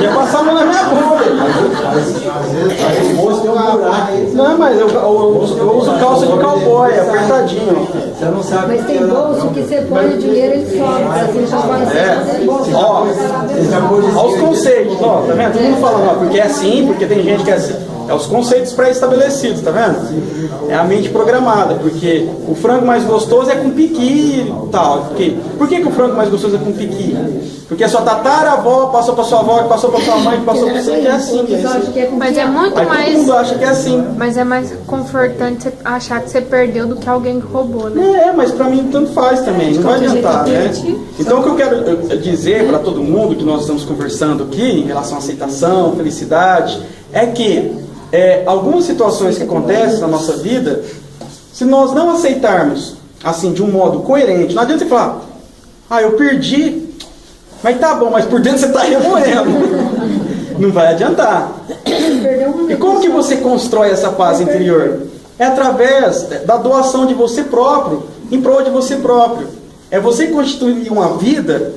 Ia passar a mão na minha bunda. Às vezes o bolso tem um buraco aí. Não, mas eu uso calça de cowboy, apertadinho. Você não sabe. Mas tem bolso que você põe o dinheiro e sobe. Assim, já pode ser bolso. Ó os conceitos, ó, tá vendo? Todo mundo falando, ó, porque é assim, porque tem gente que é assim. É os conceitos pré-estabelecidos, tá vendo? É a mente programada, porque o frango mais gostoso é com piqui e tal. Por que o frango mais gostoso é com piqui? Porque a sua tataravó passou para sua avó, que passou para sua mãe, que passou para você, que é assim. Mas é muito aí mais. Todo mundo acha que é assim. Mas é mais confortante você achar que você perdeu do que alguém que roubou, né? Mas para mim tanto faz também, não vai adiantar, né? Então o que eu quero dizer para todo mundo que nós estamos conversando aqui, em relação à aceitação, felicidade, é que algumas situações que acontecem na nossa vida, Se nós não aceitarmos, assim, de um modo coerente, não adianta você falar, eu perdi, mas tá bom, mas por dentro você está remoendo. Não vai adiantar. E como que você constrói essa paz interior? É através da doação de você próprio, em prol de você próprio. É você constituir uma vida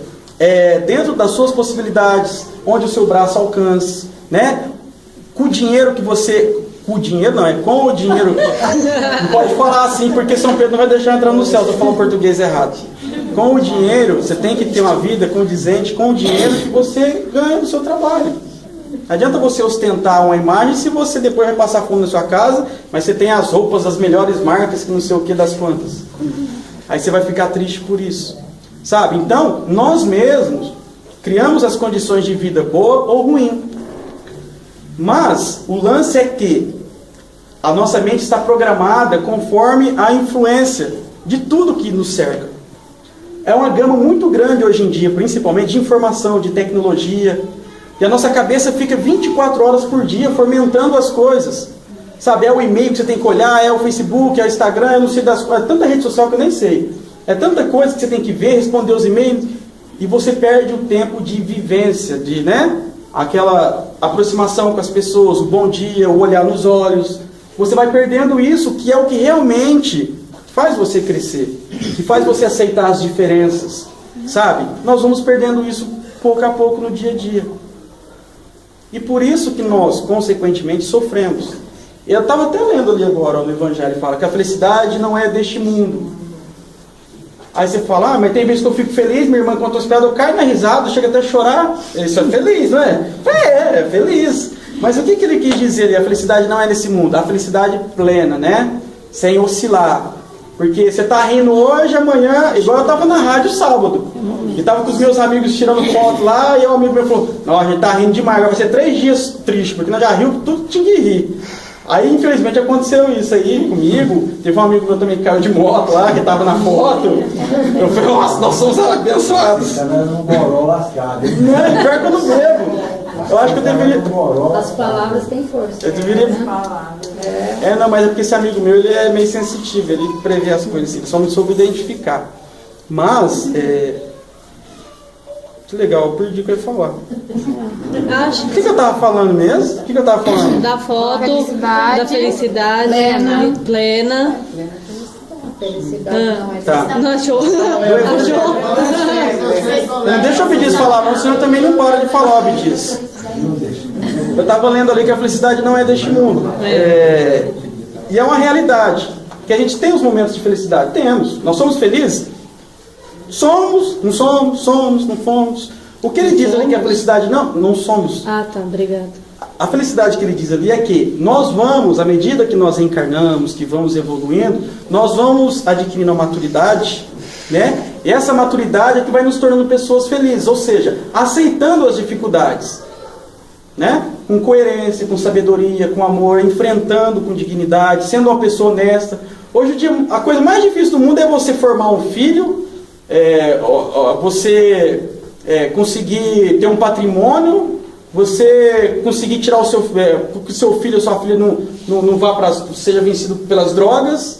dentro das suas possibilidades, onde o seu braço alcance, né? Com o dinheiro que você... Com o dinheiro não, é com o dinheiro... Não pode falar assim, porque São Pedro não vai deixar entrar no céu, estou falando português errado. Com o dinheiro, você tem que ter uma vida condizente com o dinheiro que você ganha do seu trabalho. Não adianta você ostentar uma imagem se você depois vai passar fome na sua casa, mas você tem as roupas das melhores marcas, que não sei o que das quantas. Aí você vai ficar triste por isso. Sabe? Então, nós mesmos criamos as condições de vida boa ou ruim. Mas o lance é que a nossa mente está programada conforme a influência de tudo que nos cerca. É uma gama muito grande hoje em dia, principalmente de informação, de tecnologia. E a nossa cabeça fica 24 horas por dia fomentando as coisas. Sabe, é o e-mail que você tem que olhar, é o Facebook, é o Instagram, eu não sei das coisas. É tanta rede social que eu nem sei. É tanta coisa que você tem que ver, responder os e-mails. E você perde o tempo de vivência, de, né? Aquela aproximação com as pessoas, o bom dia, o olhar nos olhos. Você vai perdendo isso, que é o que realmente faz você crescer, que faz você aceitar as diferenças, sabe? Nós vamos perdendo isso pouco a pouco no dia a dia. E por isso que nós, consequentemente, sofremos. Eu estava até lendo ali agora no Evangelho, fala que a felicidade não é deste mundo. Aí você fala, mas tem vezes que eu fico feliz, minha irmã conta os piadas, eu caio na risada, chega até a chorar. Isso é feliz, não é? É feliz. Mas o que ele quis dizer ali? A felicidade não é nesse mundo, a felicidade plena, né? Sem oscilar. Porque você está rindo hoje, amanhã, igual eu estava na rádio sábado. E estava com os meus amigos tirando foto lá, e o amigo meu falou, não, a gente está rindo demais, vai ser 3 dias triste, porque nós já rimos, tudo tinha que rir. Aí, infelizmente, aconteceu isso aí comigo. Teve um amigo meu também que caiu de moto lá, que estava na foto. Eu falei, nossa, nós somos abençoados. Você não morou lascado, hein? Não, pior que eu não bebo. Eu acho que eu deveria... As palavras têm força. Eu deveria... não, mas é porque esse amigo meu, ele é meio sensitivo, ele prevê as coisas assim, ele só não soube identificar. Mas, que legal, eu perdi o que eu ia falar. O que eu tava falando mesmo? O que eu tava falando? Da foto, Felicidade. da felicidade plena. Felicidade não é Tá. Não achou? Não deixa o Bidiz falar, não, senão também não para de falar, Bidiz. Eu estava lendo ali que a felicidade não é deste mundo. E é uma realidade. Que a gente tem os momentos de felicidade. Temos. Nós somos felizes? Somos, não somos, não fomos. O que ele diz ali que a felicidade não somos. Ah, tá, obrigado. A felicidade que ele diz ali é que nós vamos, à medida que nós reencarnamos, que vamos evoluindo, nós vamos adquirindo a maturidade, né? E essa maturidade é que vai nos tornando pessoas felizes, ou seja, aceitando as dificuldades, né? Com coerência, com sabedoria, com amor, enfrentando com dignidade, sendo uma pessoa honesta. Hoje em dia, a coisa mais difícil do mundo é você formar um filho, você conseguir ter um patrimônio, você conseguir tirar o seu filho ou sua filha não vá seja vencido pelas drogas,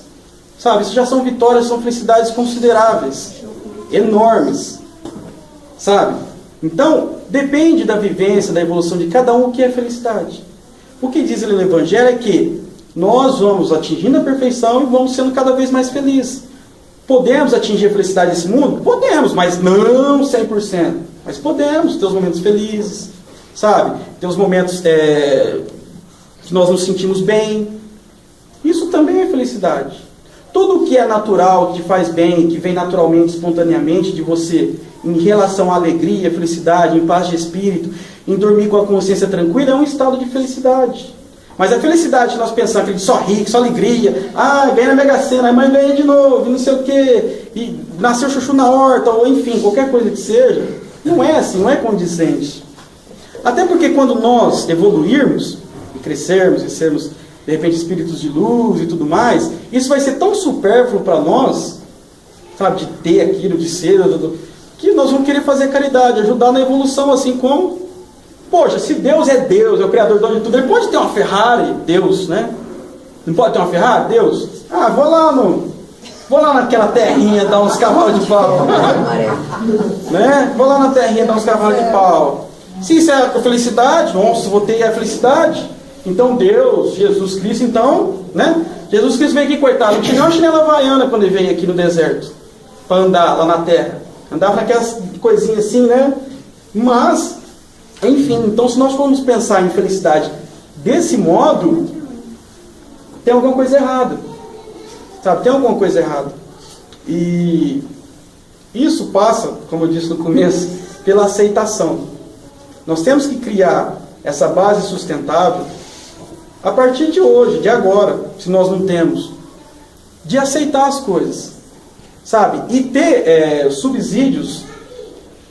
sabe? Isso já são vitórias, são felicidades consideráveis, enormes, sabe? Então, depende da vivência, da evolução de cada um o que é felicidade. O que diz ele no Evangelho é que nós vamos atingindo a perfeição e vamos sendo cada vez mais felizes. Podemos atingir a felicidade nesse mundo? Podemos, mas não 100%. Mas podemos ter os momentos felizes, sabe? Ter os momentos que nós nos sentimos bem. Isso também é felicidade. Tudo o que é natural, que te faz bem, que vem naturalmente, espontaneamente de você, em relação à alegria, felicidade, em paz de espírito, em dormir com a consciência tranquila, é um estado de felicidade. Mas a felicidade que nós pensamos, que só rico, só alegria, ganha na Mega Sena, a mãe ganha de novo, e não sei o quê, e nasceu chuchu na horta, ou enfim, qualquer coisa que seja, não é assim, não é condizente. Até porque quando nós evoluirmos, e crescermos, e sermos, de repente, espíritos de luz e tudo mais, isso vai ser tão supérfluo para nós, sabe, de ter aquilo, de ser, que nós vamos querer fazer caridade, ajudar na evolução, assim como... Poxa, se Deus é Deus, é o Criador de tudo, ele pode ter uma Ferrari, Deus, né? Não pode ter uma Ferrari, Deus? Ah, vou lá naquela terrinha dar uns cavalos de pau. Né? Vou lá na terrinha dar uns cavalos de pau. Se isso é a felicidade, nossa, vou ter a felicidade. Então Deus, Jesus Cristo, então, né? Jesus Cristo veio aqui, coitado, não tinha nem uma chinela havaiana quando ele veio aqui no deserto, para andar lá na terra. Andava naquelas coisinhas assim, né? Mas, enfim, então se nós formos pensar em felicidade desse modo, tem alguma coisa errada. Sabe, tem alguma coisa errada. E isso passa, como eu disse no começo, pela aceitação. Nós temos que criar essa base sustentável a partir de hoje, de agora, se nós não temos, de aceitar as coisas, sabe? E ter subsídios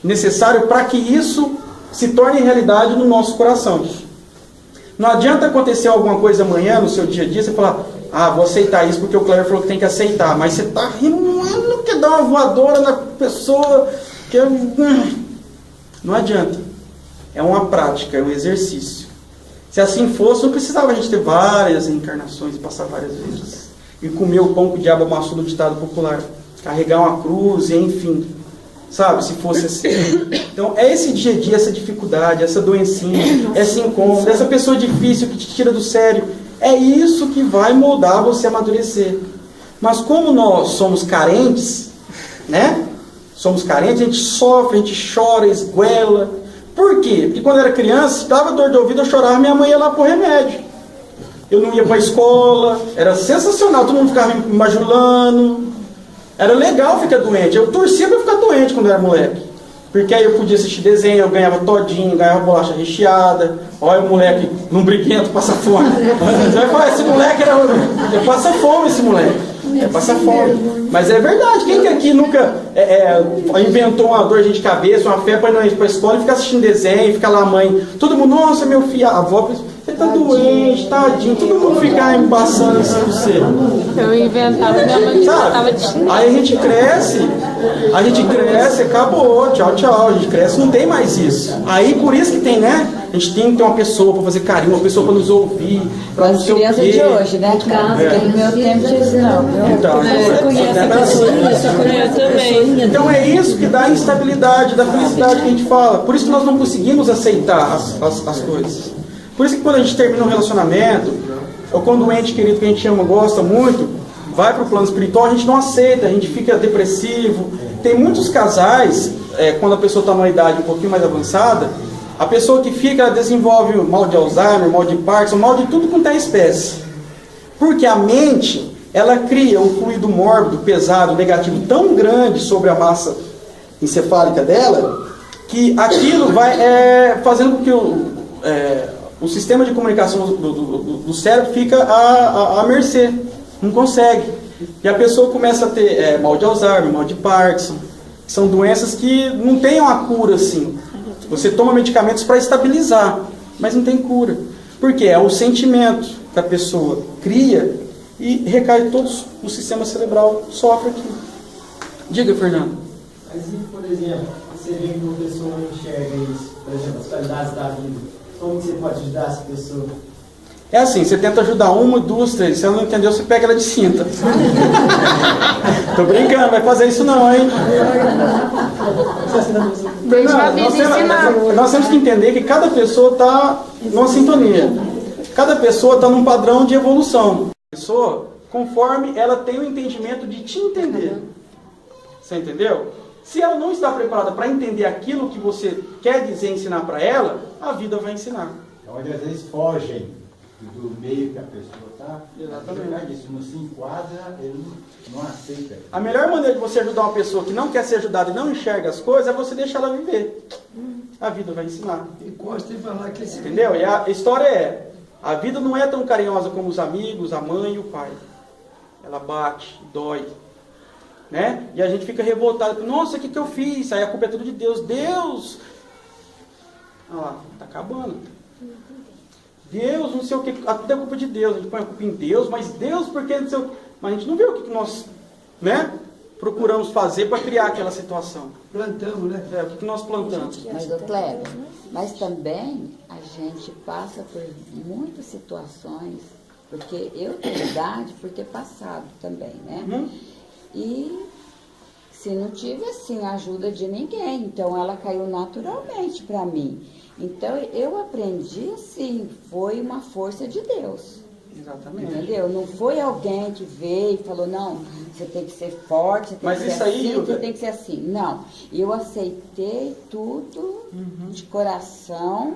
necessários para que isso se torne realidade no nosso coração. Não adianta acontecer alguma coisa amanhã, no seu dia a dia, você falar, vou aceitar isso porque o Cléber falou que tem que aceitar, mas você está rindo, quer dar uma voadora na pessoa, não adianta. É uma prática, é um exercício. Se assim fosse, não precisava a gente ter várias encarnações e passar várias vezes. E comer o pão que o diabo amassou no ditado popular. Carregar uma cruz, enfim. Sabe, se fosse assim. Então, é esse dia a dia, essa dificuldade, essa doencinha, esse incômodo, essa pessoa difícil que te tira do sério. É isso que vai moldar você a amadurecer. Mas como nós somos carentes, né? Somos carentes, a gente sofre, a gente chora, esguela. Por quê? Porque quando eu era criança, dava dor de ouvido, eu chorava, minha mãe ia lá por remédio. Eu não ia para a escola, era sensacional, todo mundo ficava me bajulando. Era legal ficar doente, eu torcia para ficar doente quando eu era moleque. Porque aí eu podia assistir desenho, eu ganhava todinho, ganhava bolacha recheada. Olha o moleque lumbriguento, passa fome. Você vai falar, esse moleque passa fome, esse moleque. Passa fome. Mas é verdade, quem que aqui nunca inventou uma dor de cabeça, uma febre para ir para a escola e ficar assistindo desenho, ficar lá a mãe, todo mundo, nossa, meu filho, a avó, você tá doente, tadinho, todo mundo ficar embaçando assim do você. Eu inventava, minha mãe inventava de chinelo. Aí a gente cresce, acabou, tchau, tchau, a gente cresce, não tem mais isso. Aí por isso que tem, né? A gente tem que ter uma pessoa para fazer carinho, uma pessoa para nos ouvir, para não sei o quê. As crianças de hoje, né? Porque no meu tempo disso não. Então, Você conhece a pessoinha, eu também. então é isso que dá a instabilidade, da felicidade que a gente fala. Por isso que nós não conseguimos aceitar as coisas. Por isso que quando a gente termina um relacionamento, ou quando um ente querido que a gente ama, gosta muito, vai para o plano espiritual, a gente não aceita, a gente fica depressivo. Tem muitos casais, quando a pessoa está numa idade um pouquinho mais avançada, a pessoa que fica, ela desenvolve mal de Alzheimer, mal de Parkinson, mal de tudo quanto é espécie. Porque a mente, ela cria um fluido mórbido, pesado, negativo tão grande sobre a massa encefálica dela, que aquilo vai fazendo com que o sistema de comunicação do cérebro fica à mercê, não consegue. E a pessoa começa a ter mal de Alzheimer, mal de Parkinson, que são doenças que não têm uma cura assim. Você toma medicamentos para estabilizar, mas não tem cura. Porque é o sentimento que a pessoa cria e recai todo o sistema cerebral, sofre aquilo. Diga, Fernando. Mas se, por exemplo, você vê que uma pessoa não enxerga isso, por exemplo, as qualidades da vida, como que você pode ajudar essa pessoa? É assim, você tenta ajudar uma, duas, três. Se ela não entendeu, você pega ela de cinta. Tô brincando, vai fazer isso não, hein? Nós temos que entender que cada pessoa está numa sintonia. Cada pessoa está num padrão de evolução. A pessoa, conforme ela tem o entendimento de te entender. Você entendeu? Se ela não está preparada para entender aquilo que você quer dizer, ensinar para ela, a vida vai ensinar. Então, às vezes fogem do meio que a pessoa está. Exatamente. Isso não se enquadra, ele não aceita. A melhor maneira de você ajudar uma pessoa que não quer ser ajudada e não enxerga as coisas é você deixar ela viver. A vida vai ensinar. Gosta de falar que esse... Entendeu? E a história a vida não é tão carinhosa como os amigos, a mãe e o pai. Ela bate, dói. Né? E a gente fica revoltado. Nossa, o que eu fiz? Aí a culpa é tudo de Deus. Deus! Olha lá, está acabando. Deus, não sei o que, tudo é culpa de Deus. A gente põe a culpa em Deus, mas Deus, porque não sei o que. Mas a gente não vê o que nós, né, procuramos fazer para criar aquela situação. Plantamos, né? O que nós plantamos. Mas, mas também a gente passa por muitas situações Porque eu tenho idade por ter passado também, né? E se não tive, assim, a ajuda de ninguém. Então, ela caiu naturalmente para mim. Então, eu aprendi, assim, foi uma força de Deus. Exatamente. Entendeu? Não foi alguém que veio e falou, não, você tem que ser forte, você tem Mas que isso ser aí, assim, Hilda, você tem que ser assim. Não, eu aceitei tudo de coração,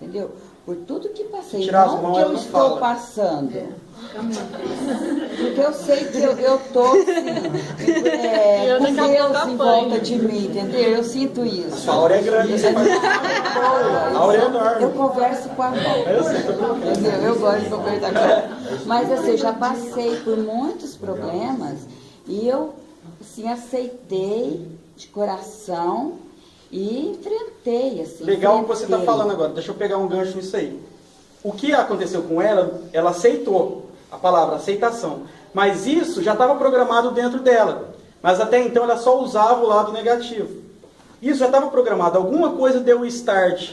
entendeu? Por tudo que passei, Tirar as não mãos, que eu ela não estou fala. passando. Porque eu sei que eu tô assim, Eu com daqui a pouco Deus em apanho. volta de mim, entendeu? Eu sinto isso. A aura é grande, você faz... A aura é enorme. Eu converso com a mão. Entendeu? Eu gosto de conversar com ela. Mas assim, eu já passei por muitos problemas e eu assim, aceitei de coração e enfrentei. Assim, Legal o que você está enfrentei. falando agora. Deixa eu pegar um gancho nisso aí. O que aconteceu com ela, ela aceitou a palavra aceitação. Mas isso já estava programado dentro dela. Mas até então ela só usava o lado negativo. Isso já estava programado. Alguma coisa deu o start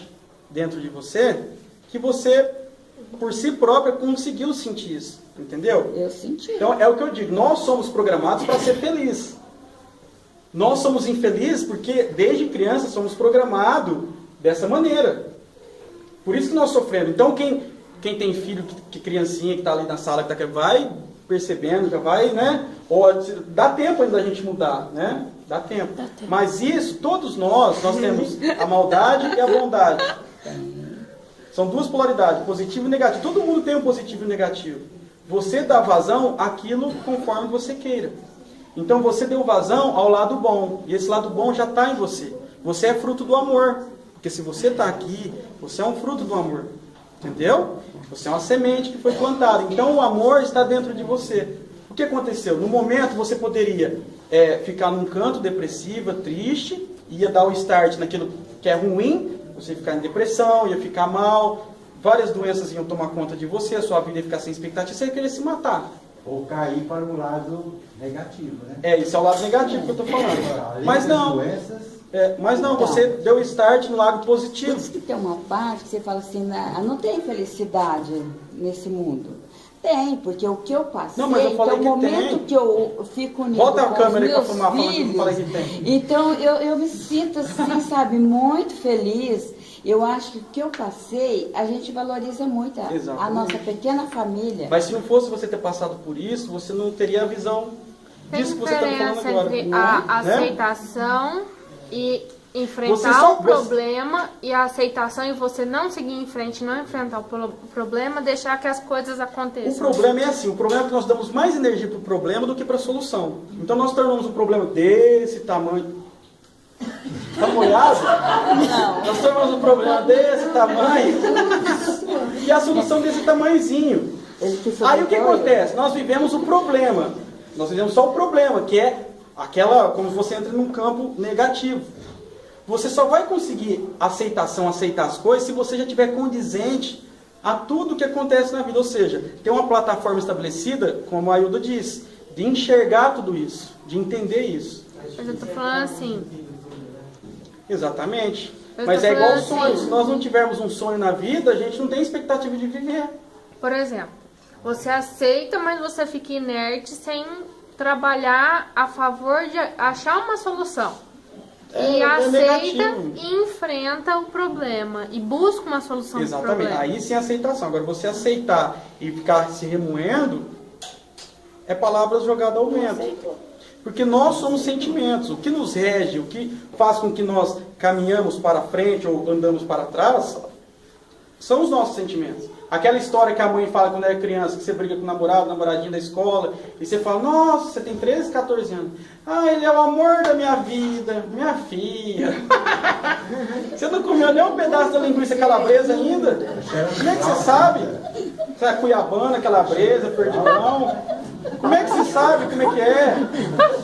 dentro de você que você, por si própria, conseguiu sentir isso. Entendeu? Eu senti. Então é o que eu digo. Nós somos programados para ser felizes. Nós somos infelizes porque desde criança somos programados dessa maneira. Por isso que nós sofremos. Então quem tem filho, que criancinha que está ali na sala, que vai percebendo, já vai, né? Ou dá tempo ainda da gente mudar, né? Dá tempo. Mas isso, todos nós temos a maldade e a bondade. São duas polaridades, positivo e negativo. Todo mundo tem um positivo e negativo. Você dá vazão àquilo conforme você queira. Então você deu vazão ao lado bom. E esse lado bom já está em você. Você é fruto do amor. Porque se você está aqui, você é um fruto do amor. Entendeu? Você é uma semente que foi plantada. Então o amor está dentro de você. O que aconteceu? No momento você poderia ficar num canto depressiva, triste, ia dar o start naquilo que é ruim, você ia ficar em depressão, ia ficar mal, várias doenças iam tomar conta de você, a sua vida ia ficar sem expectativa, você ia querer se matar. Ou cair para o lado negativo, né? Isso é o lado negativo que eu estou falando. Além Mas das não. doenças, Mas não, você deu start no lado Por positivo. isso que tem uma parte que você fala assim, não tem felicidade nesse mundo. Tem, porque o que eu passei, Não, mas eu falei então, o que momento tem. que eu fico unido Bota a com câmera aí os pra meus filmar, falando que eu filhos, falei que tem. então eu me sinto assim, sabe, muito feliz. Eu acho que o que eu passei, a gente valoriza muito a Exatamente. nossa pequena família. Mas se não fosse você ter passado por isso, você não teria a visão Tem disso que você está falando diferença agora. entre a Né? aceitação e Você enfrentar só- o problema e a aceitação e você não seguir em frente, não enfrentar o problema, deixar que as coisas O aconteçam. problema é assim, o problema é que nós damos mais energia para o problema do que para a solução. Então nós tornamos um problema desse tamanho. Tá molhado? Nós tornamos um problema desse tamanho e a solução desse tamanhozinho. Aí o que acontece? Nós vivemos o problema. Nós vivemos só o problema, que é aquela, como você entra num campo negativo. Você só vai conseguir aceitação, aceitar as coisas, se você já tiver condizente a tudo que acontece na vida. Ou seja, ter uma plataforma estabelecida, como a Hilda disse, de enxergar tudo isso, de entender isso. Mas eu tô falando assim, Exatamente. Eu Mas tô é igual falando sonho. assim. Se nós não tivermos um sonho na vida, a gente não tem expectativa de viver. por exemplo, você aceita, mas você fica inerte sem trabalhar a favor de achar uma solução. E aceita negativo. e enfrenta o problema e busca uma solução para o Exatamente. problema. Aí sim é aceitação. Agora, você aceitar e ficar se remoendo é palavras jogadas ao vento. Porque nós somos sentimentos. O que nos rege, o que faz com que nós caminhamos para frente ou andamos para trás, são os nossos sentimentos. Aquela história que a mãe fala quando é criança, que você briga com o namorado, namoradinho da escola, e você fala, nossa, você tem 13, 14 anos. Ah, ele é o amor da minha vida, minha filha. Você não comeu nem um pedaço da linguiça calabresa ainda? Como é que você sabe? Você é cuiabana, calabresa, perdigão? Como é que você sabe como é que é?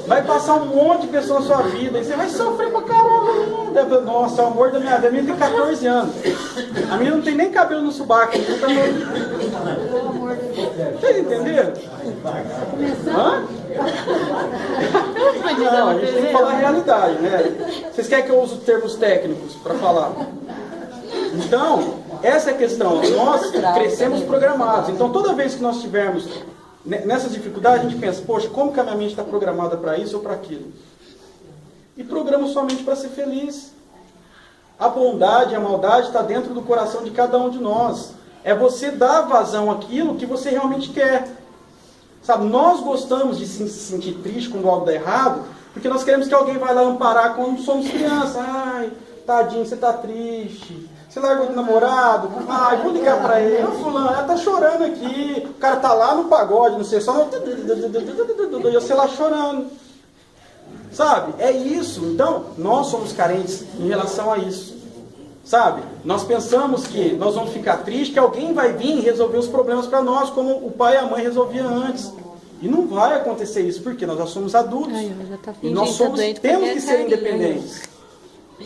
Vai passar um monte de pessoa na sua vida e você vai sofrer pra caramba ainda. Nossa, é o amor da minha vida. A minha tem 14 anos. A minha não tem nem cabelo no sobaco. Vocês entenderam? Hã? Não, a gente tem que falar a realidade, né? Vocês querem que eu use termos técnicos para falar? Então, essa é a questão. Nós crescemos programados. Então, toda vez que nós estivermos nessas dificuldades, a gente pensa, poxa, como que a minha mente está programada para isso ou para aquilo? E programa somente para ser feliz. A bondade e a maldade está dentro do coração de cada um de nós. É você dar vazão àquilo que você realmente quer. Sabe, nós gostamos de se sentir triste quando algo dá errado, porque nós queremos que alguém vá lá amparar quando somos crianças. Ai, tadinho, você está triste. Você largou do namorado? Ai, vou ligar para ele. Ô, fulano, ela tá chorando aqui. O cara tá lá no pagode, não sei, só e você lá chorando. Sabe? É isso. Então, nós somos carentes em relação a isso. Sabe? Nós pensamos que nós vamos ficar tristes, que alguém vai vir e resolver os problemas para nós, como o pai e a mãe resolviam antes. E não vai acontecer isso, porque nós já somos adultos. E nós temos que ser independentes.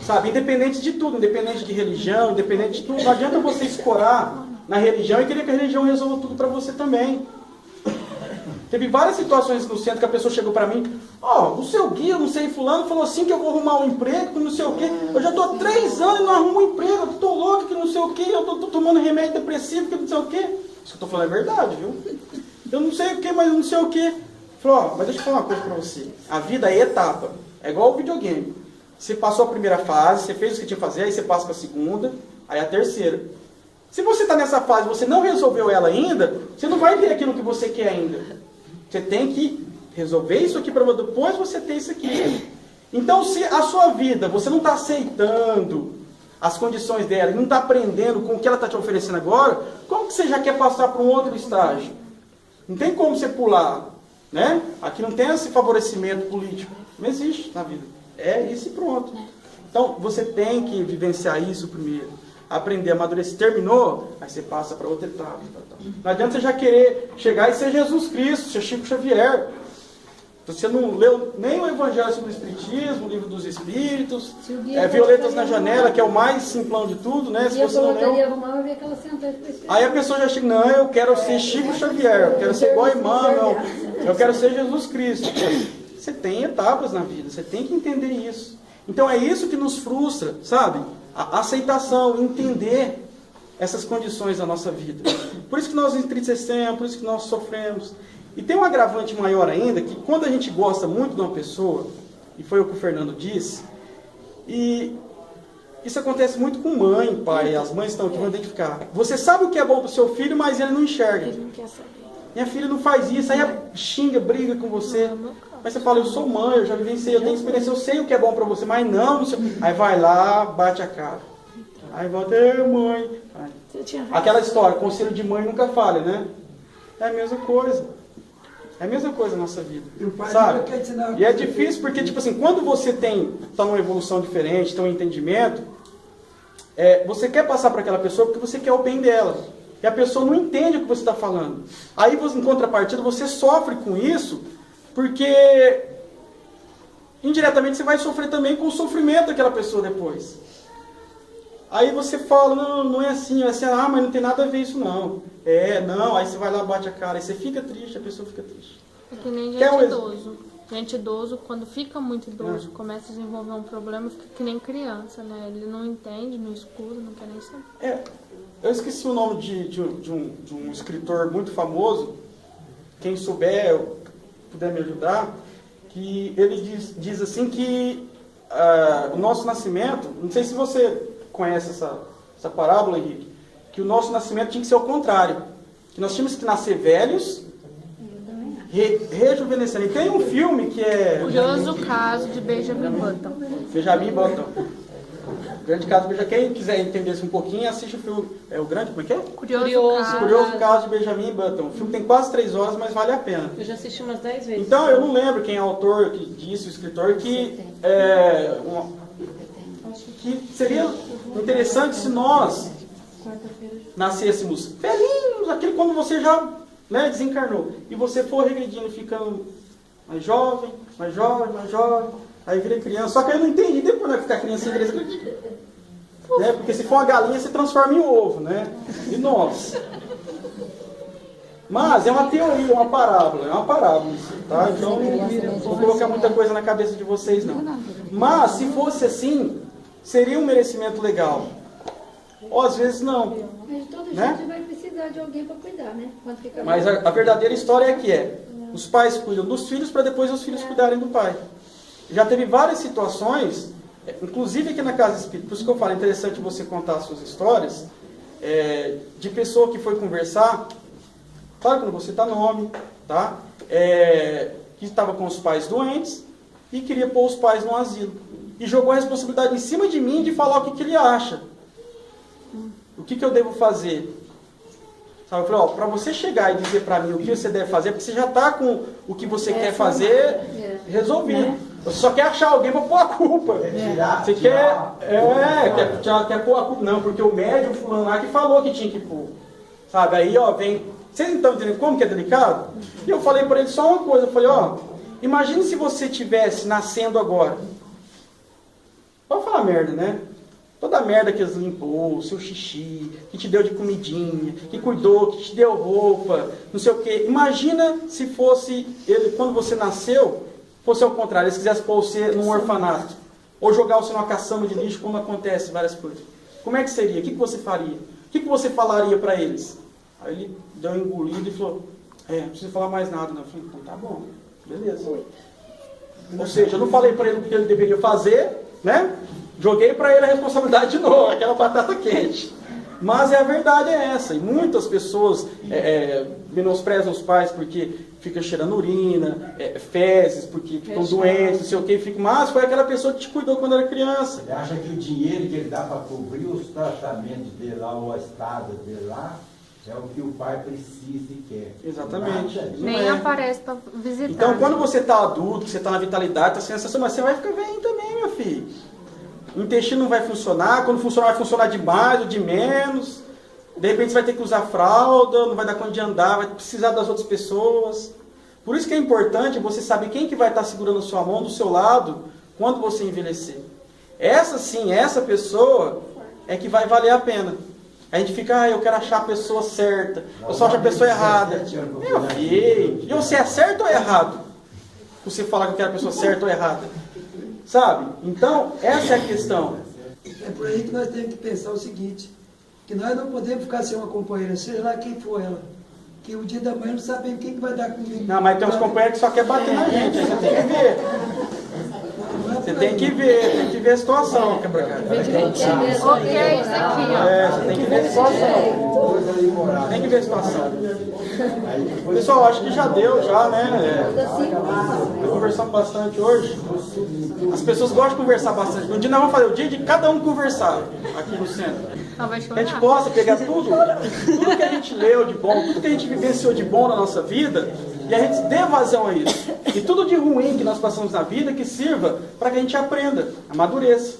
Sabe? Independente de tudo, independente de religião, independente de tudo. Não adianta você escorar na religião e querer que a religião resolva tudo para você também. Teve várias situações no centro que a pessoa chegou para mim, o seu guia, não sei, fulano, falou assim que eu vou arrumar um emprego, que não sei o quê. Eu já estou 3 anos e não arrumo um emprego, eu estou louco, que não sei o quê, eu estou tomando remédio depressivo, que não sei o quê. Isso que eu estou falando é verdade, viu? Eu não sei o quê, mas não sei o quê. Falou, mas deixa eu falar uma coisa para você. A vida é etapa, é igual o videogame. Você passou a primeira fase, você fez o que tinha que fazer, aí você passa para a segunda, aí a terceira. Se você está nessa fase e você não resolveu ela ainda, você não vai ter aquilo que você quer ainda. Você tem que resolver isso aqui para depois você ter isso aqui. Então, se a sua vida, você não está aceitando as condições dela, e não está aprendendo com o que ela está te oferecendo agora, como que você já quer passar para um outro estágio? Não tem como você pular, né? Aqui não tem esse favorecimento político. Não existe na vida. É isso e pronto. Então, você tem que vivenciar isso primeiro. Aprender a amadurecer. Terminou, aí você passa para outra etapa. Não adianta você já querer chegar e ser Jesus Cristo, ser Chico Xavier. Você não leu nem o Evangelho sobre o Espiritismo, o Livro dos Espíritos, Violetas na Janela, que é o mais simplão de tudo, né? Se você não leu. Aí a pessoa já chega, não, eu quero ser Chico Xavier, eu quero ser igual a Emmanuel, eu quero ser Jesus Cristo. Você tem etapas na vida, você tem que entender isso. Então é isso que nos frustra, sabe? A aceitação, entender essas condições da nossa vida. Por isso que nós entristecemos, por isso que nós sofremos. E tem um agravante maior ainda, que quando a gente gosta muito de uma pessoa, e foi o que o Fernando disse, e isso acontece muito com mãe, pai, as mães estão aqui, vão identificar. Você sabe o que é bom para o seu filho, mas ele não enxerga. Ele não quer saber. Minha filha não faz isso, aí xinga, briga com você. Mas você fala, eu sou mãe, eu já vivenciei, eu tenho experiência, eu sei o que é bom para você, mas não sei. Aí vai lá, bate a cara. Aí volta, mãe. Aquela história, conselho de mãe nunca falha, né? É a mesma coisa. É a mesma coisa na nossa vida. Sabe? E é difícil porque, tipo assim, quando você está numa evolução diferente, tem um entendimento, você quer passar para aquela pessoa porque você quer o bem dela. E a pessoa não entende o que você está falando. Aí, em contrapartida, você sofre com isso, porque indiretamente você vai sofrer também com o sofrimento daquela pessoa depois. Aí você fala, não é assim, mas não tem nada a ver isso não. Não, aí você vai lá, bate a cara, aí você fica triste, a pessoa fica triste. É que nem gente idoso. Gente idoso, quando fica muito idoso, começa a desenvolver um problema, fica que nem criança, né? Ele não entende, não escuta, não quer nem saber. Eu esqueci o nome de um escritor muito famoso, quem souber, puder me ajudar, que ele diz assim que o nosso nascimento, não sei se você conhece essa parábola, Henrique, que o nosso nascimento tinha que ser o contrário, que nós tínhamos que nascer velhos, rejuvenescendo. E tem um filme que é... Curioso Caso de Benjamin Button. Benjamin Button. Grande Caso de Benjamin. Quem quiser entender isso um pouquinho, assiste o filme. O grande, como é que é? Curioso Caso de Benjamin Button. O filme tem quase 3 horas, mas vale a pena. Eu já assisti umas 10 vezes. Então, eu não lembro quem é o autor que disse, o escritor, que seria interessante se nós nascêssemos velhinhos, aquele quando você já desencarnou, e você for regredindo, ficando mais jovem, aí vira criança. Só que eu não entendi, depois vai ficar criança, porque se for uma galinha, você transforma em ovo, né? E nós. Mas é uma teoria, uma parábola, isso, tá? Então não vou colocar muita coisa na cabeça de vocês, não. Mas, se fosse assim, seria um merecimento legal. ou às vezes não. Mas de todo Né? jeito vai precisar de alguém para cuidar, né? Quando fica Mas a verdadeira história é que os pais cuidam dos filhos para depois os filhos cuidarem do pai. Já teve várias situações, inclusive aqui na Casa Espírita, por isso que eu falo, é interessante você contar as suas histórias, de pessoa que foi conversar, claro que eu não vou citar nome, tá? Que estava com os pais doentes e queria pôr os pais no asilo. E jogou a responsabilidade em cima de mim de falar o que ele acha. O que eu devo fazer? Sabe, eu falei, para você chegar e dizer para mim o que você deve fazer, porque você já está com o que você quer fazer resolvido. Você só quer achar alguém para pôr a culpa. Você quer pôr a culpa. Não, porque o médium fulano lá que falou que tinha que pôr. Sabe, aí vem... Vocês não estão entendendo como que é delicado? E eu falei para ele só uma coisa, eu falei, imagine se você estivesse nascendo agora. Pode falar merda, né? Toda a merda que eles limpou, seu xixi, que te deu de comidinha, que cuidou, que te deu roupa, não sei o quê. Imagina se fosse ele, quando você nasceu, fosse ao contrário, eles quisessem pôr você num orfanato, ou jogar você numa caçamba de lixo, como acontece várias coisas. Como é que seria? O que você faria? O que você falaria para eles? Aí ele deu um engolido e falou, não precisa falar mais nada, não. Eu falei, então tá bom, beleza. Ou seja, eu não falei para ele o que ele deveria fazer, né? Joguei para ele a responsabilidade de novo, aquela batata quente. Mas a verdade é essa. E muitas pessoas menosprezam os pais porque fica cheirando urina, fezes, porque ficam doentes, não sei o que. Mas foi aquela pessoa que te cuidou quando era criança. Ele acha que o dinheiro que ele dá para cobrir os tratamentos dele lá, ou a estada dele lá, é o que o pai precisa e quer. Exatamente. Nem aparece para visitar. Então, quando você está adulto, você está na vitalidade, está sensação, mas você vai ficar velho também, meu filho. O intestino não vai funcionar, quando funcionar, vai funcionar de mais ou de menos. De repente você vai ter que usar fralda, não vai dar conta de andar, vai precisar das outras pessoas. Por isso que é importante você saber quem que vai estar segurando a sua mão do seu lado quando você envelhecer. Essa pessoa é que vai valer a pena. A gente fica, eu quero achar a pessoa certa, eu só acho a pessoa errada. Meu filho, e você é certo ou errado? Você falar que eu quero a pessoa certa ou errada? Sabe? Então, essa é a questão. É por aí que nós temos que pensar o seguinte, que nós não podemos ficar sem uma companheira, seja lá quem for ela. Que o dia da manhã não sabemos quem que vai dar comigo. Não, mas tem uns companheiros que só querem bater na gente, aí você tem que ver. Você tem que ver a situação, quebra-cara. O que é isso aqui, ó? Você tem que ver a situação. Tem que ver a situação. Pessoal, acho que já deu, né? Conversamos bastante hoje. As pessoas gostam de conversar bastante. Um dia nós vamos fazer o dia de cada um conversar aqui no centro. A gente possa pegar tudo que a gente leu de bom, tudo que a gente vivenciou de bom na nossa vida, e a gente dê vazão a isso. E tudo de ruim que nós passamos na vida que sirva para que a gente aprenda, amadureça.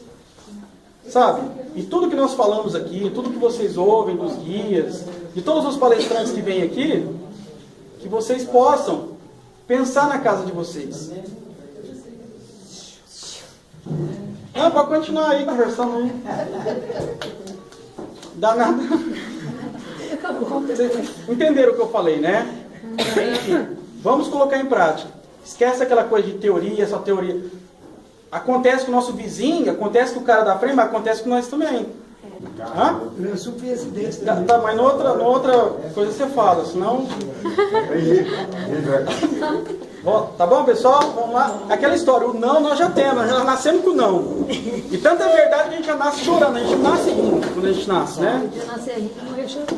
Sabe? E tudo que nós falamos aqui, tudo que vocês ouvem dos guias, de todos os palestrantes que vêm aqui, que vocês possam pensar na casa de vocês. Não, pode continuar aí conversando aí. Dá nada. Vocês entenderam o que eu falei, né? Enfim, vamos colocar em prática. Esquece aquela coisa de teoria, só teoria. Acontece com o nosso vizinho, acontece com o cara da frente, mas acontece com nós também. Hã? Eu sofri acidente Tá, mas na outra coisa você fala, senão... Tá bom, pessoal? Vamos lá. Aquela história, o não nós já temos, nós já nascemos com o não. E tanta verdade que a gente já nasce chorando, a gente nasce rindo quando a gente nasce, né? Nascer rindo, morrer chorando.